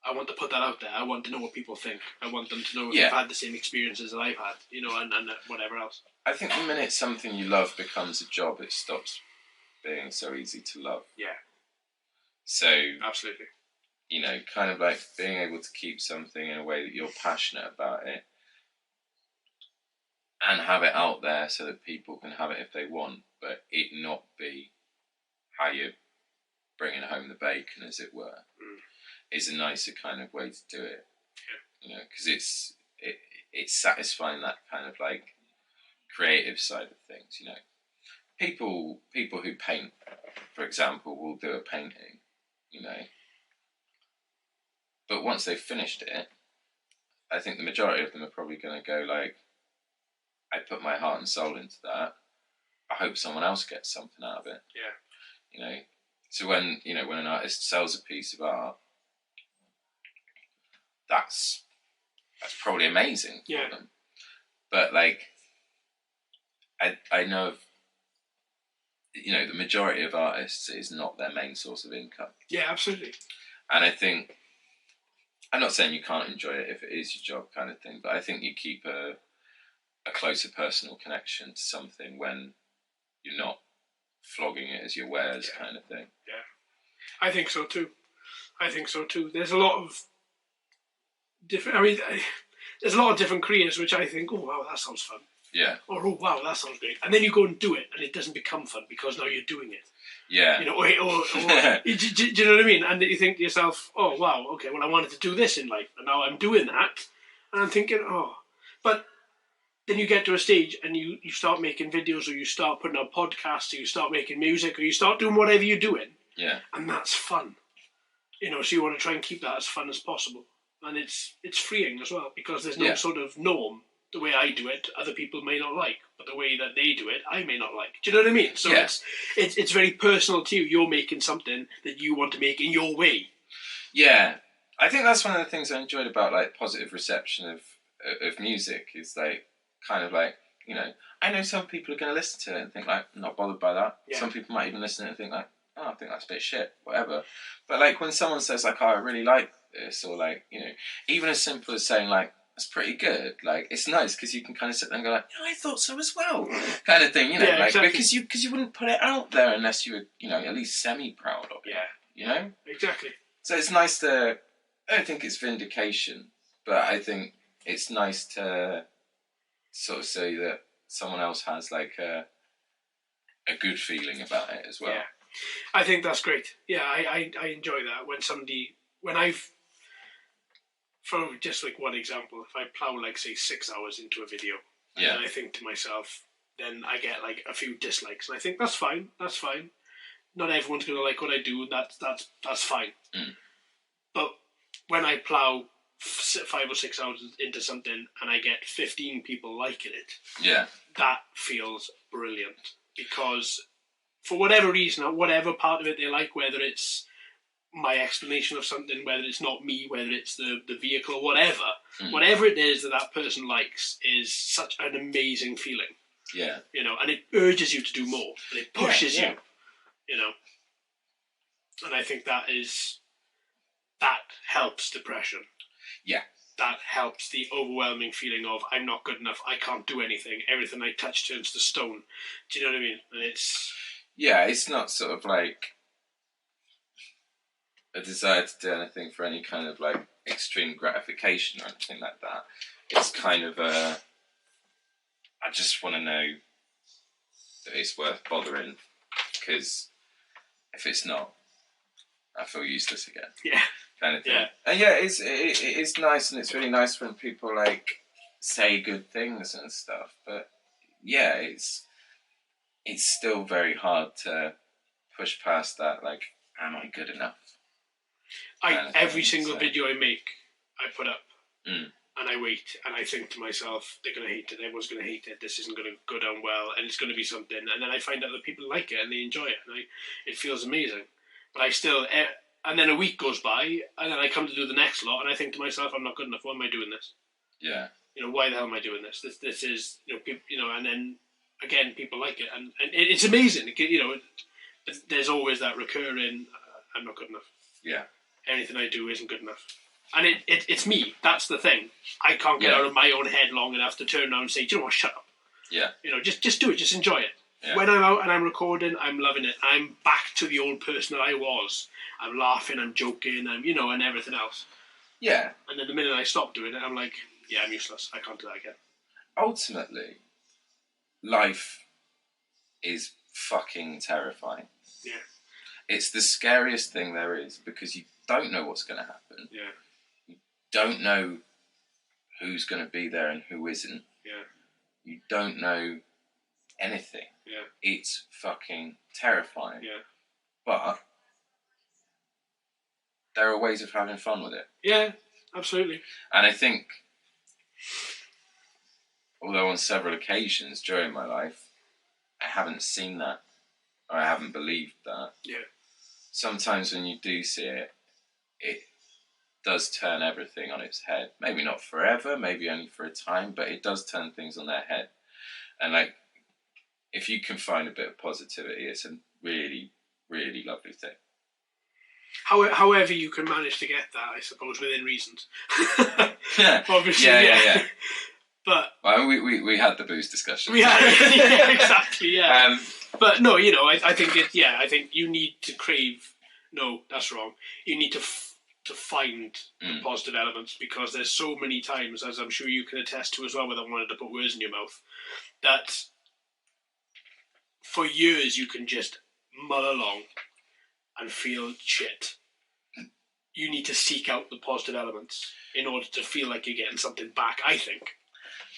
I want to put that out there. I want to know what people think. I want them to know if they've had the same experiences that I've had, you know, and whatever else. I think the minute something you love becomes a job, it stops being so easy to love. Yeah. So, absolutely. You know, kind of like being able to keep something in a way that you're passionate about it and have it out there so that people can have it if they want, but it not be how you're bringing home the bacon, as it were, is a nicer kind of way to do it. Yeah. You know, because it's satisfying that kind of like creative side of things. You know, people who paint, for example, will do a painting. You know, but once they've finished it, I think the majority of them are probably going to go like, I put my heart and soul into that. I hope someone else gets something out of it. Yeah. You know, so when an artist sells a piece of art, that's probably amazing for them. But like, I know of, you know, the majority of artists is not their main source of income. Yeah, absolutely. And I think, I'm not saying you can't enjoy it if it is your job kind of thing, but I think you keep a closer personal connection to something when you're not flogging it as your wares kind of thing. Yeah. I think so too. There's a lot of different, there's a lot of different careers which I think, oh wow, that sounds fun. Yeah. Or, oh wow, that sounds great. And then you go and do it and it doesn't become fun because now you're doing it. Yeah. You know, or do you know what I mean? And you think to yourself, oh wow, okay, well I wanted to do this in life and now I'm doing that. And I'm thinking, but then you get to a stage and you start making videos, or you start putting out podcasts, or you start making music, or you start doing whatever you're doing. Yeah. And that's fun. You know, so you want to try and keep that as fun as possible. And it's freeing as well, because there's no sort of norm. The way I do it, other people may not like, but the way that they do it, I may not like. Do you know what I mean? So it's very personal to you. You're making something that you want to make in your way. Yeah. I think that's one of the things I enjoyed about like positive reception of music, is like, kind of like, you know, I know some people are going to listen to it and think like, I'm not bothered by that. Yeah. Some people might even listen to it and think like, oh, I think that's a bit shit, whatever. But like when someone says like, oh, I really like this, or like, you know, even as simple as saying like, that's pretty good. Like, it's nice because you can kind of sit there and go like, I thought so as well, kind of thing, you know, like exactly. because you wouldn't put it out there unless you were, you know, at least semi-proud of it. Yeah. You know? Exactly. So it's nice to, I don't think it's vindication, but I think it's nice to sort of say that someone else has like a good feeling about it as well. Yeah, I think that's great. Yeah, I enjoy that when I've, for just like one example, if I plow like say 6 hours into a video, and I think to myself, then I get like a few dislikes, and I think that's fine. Not everyone's gonna like what I do. That's fine. But when I plow 5 or 6 hours into something and I get 15 people liking it, that feels brilliant, because for whatever reason, or whatever part of it they like, whether it's my explanation of something, whether it's not me, whether it's the vehicle, whatever it is that person likes, is such an amazing feeling. Yeah. You know, and it urges you to do more, and it pushes you, you know. And I think that helps depression. Yeah. That helps the overwhelming feeling of, I'm not good enough, I can't do anything, everything I touch turns to stone. Do you know what I mean? And it's... Yeah, it's not sort of like a desire to do anything for any kind of like extreme gratification or anything like that. It's kind of I just want to know that it's worth bothering, because if it's not, I feel useless again. Yeah. Kind of thing. Yeah. And yeah, it is nice, and it's really nice when people like say good things and stuff. But yeah, it's still very hard to push past that. Like, am I good enough? Every single video I make, I put up. and I wait, and I think to myself, they're going to hate it, everyone's going to hate it, this isn't going to go down well, and it's going to be something, and then I find out that people like it, and they enjoy it, and it feels amazing. But I still, and then a week goes by, and then I come to do the next lot, and I think to myself, I'm not good enough, why am I doing this? Yeah. Why the hell am I doing this? This is, people, and then, again, people like it, and it's amazing, there's always that recurring, I'm not good enough. Yeah. Anything I do isn't good enough. And it's me. That's the thing. I can't get out of my own head long enough to turn around and say, do you know what, shut up. Yeah. Just do it. Just enjoy it. Yeah. When I'm out and I'm recording, I'm loving it. I'm back to the old person that I was. I'm laughing, I'm joking, and everything else. Yeah. And then the minute I stop doing it, I'm like, yeah, I'm useless. I can't do that again. Ultimately, life is fucking terrifying. Yeah. It's the scariest thing there is because you don't know what's going to happen. Yeah. You don't know who's going to be there and who isn't. Yeah. You don't know anything. Yeah. It's fucking terrifying. Yeah. But there are ways of having fun with it. Yeah, absolutely. And I think, although on several occasions during my life, I haven't seen that, or I haven't believed that. Yeah. Sometimes when you do see it, it does turn everything on its head. Maybe not forever, maybe only for a time, but it does turn things on their head. And if you can find a bit of positivity, it's a really, really lovely thing. However you can manage to get that, I suppose, within reasons. Obviously, yeah. But we had the booze discussion. We had, yeah, exactly, yeah. But no, I think I think you need to crave. No, that's wrong. You need to find the positive elements, because there's so many times, as I'm sure you can attest to as well, without wanting to put words in your mouth, that for years you can just mull along and feel shit. You need to seek out the positive elements in order to feel like you're getting something back, I think.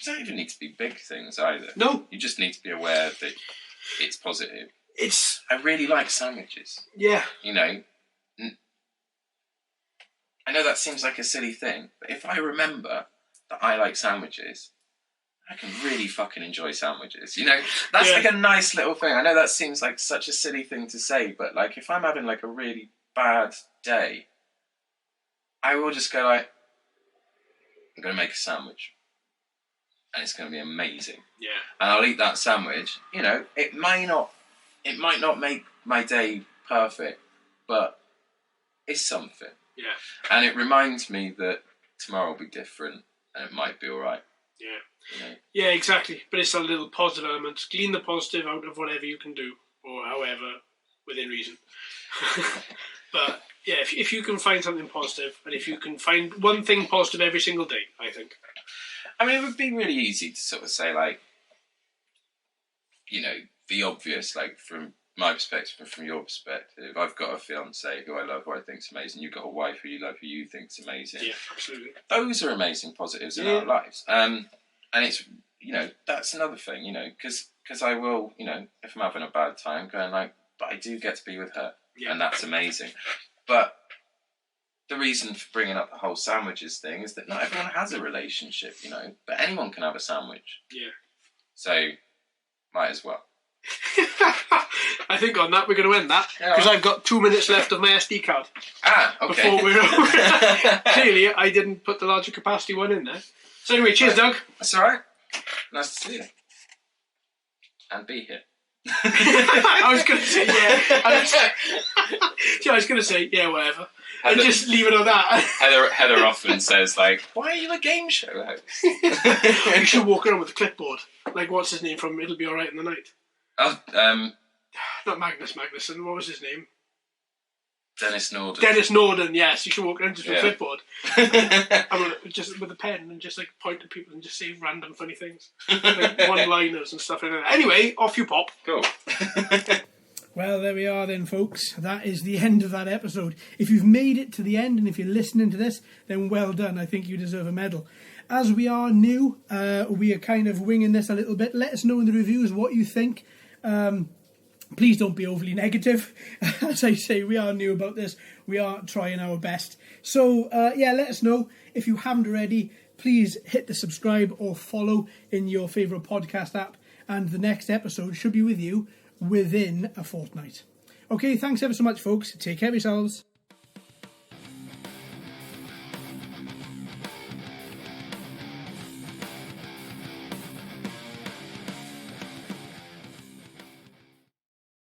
It doesn't even need to be big things either. No. You just need to be aware that it's positive. I really like sandwiches. Yeah. I know that seems like a silly thing, but if I remember that I like sandwiches, I can really fucking enjoy sandwiches. That's like a nice little thing. I know that seems like such a silly thing to say, but if I'm having a really bad day, I will just go I'm going to make a sandwich. And it's going to be amazing. Yeah. And I'll eat that sandwich. It might not make my day perfect, but it's something. Yeah. And it reminds me that tomorrow will be different and it might be all right. Yeah. Yeah, exactly. But it's a little positive element. Glean the positive out of whatever you can do, or however, within reason. But yeah, if you can find something positive, and if you can find one thing positive every single day, I think. I mean, it would be really easy to sort of say, the obvious, from my perspective and from your perspective. I've got a fiance who I love, who I think's amazing. You've got a wife who you love, who you think's amazing. Yeah, absolutely. Those are amazing positives in our lives. And it's, that's another thing, because I will, if I'm having a bad time, going but I do get to be with her. Yeah. And that's amazing. But the reason for bringing up the whole sandwiches thing is that not everyone has a relationship, but anyone can have a sandwich. Yeah. So, might as well. I think on that we're going to end that, because I've got 2 minutes left of my SD card. Okay. Before we're over. Clearly, I didn't put the larger capacity one in there. So anyway, cheers, Doug. That's all right. Nice to see you. And be here. I was going to say, yeah. I was going to say, yeah, whatever. And just leave it on that. Heather often says, why are you a game show host? You should walk around with a clipboard. What's his name from It'll Be Alright in the Night? Oh, not Magnus Magnuson. What was his name? Dennis Norden. Dennis Norden, yes. You should walk around just with a clipboard. Just with a pen and just point at people and just say random funny things. One-liners and stuff like that. Anyway, off you pop. Cool. Well, there we are then, folks. That is the end of that episode. If you've made it to the end and if you're listening to this, then well done. I think you deserve a medal. As we are new, we are kind of winging this a little bit. Let us know in the reviews what you think. Please don't be overly negative. As I say, we are new about this. We are trying our best. So, let us know. If you haven't already, please hit the subscribe or follow in your favourite podcast app, and the next episode should be with you within a fortnight. Okay, thanks ever so much, folks. Take care of yourselves.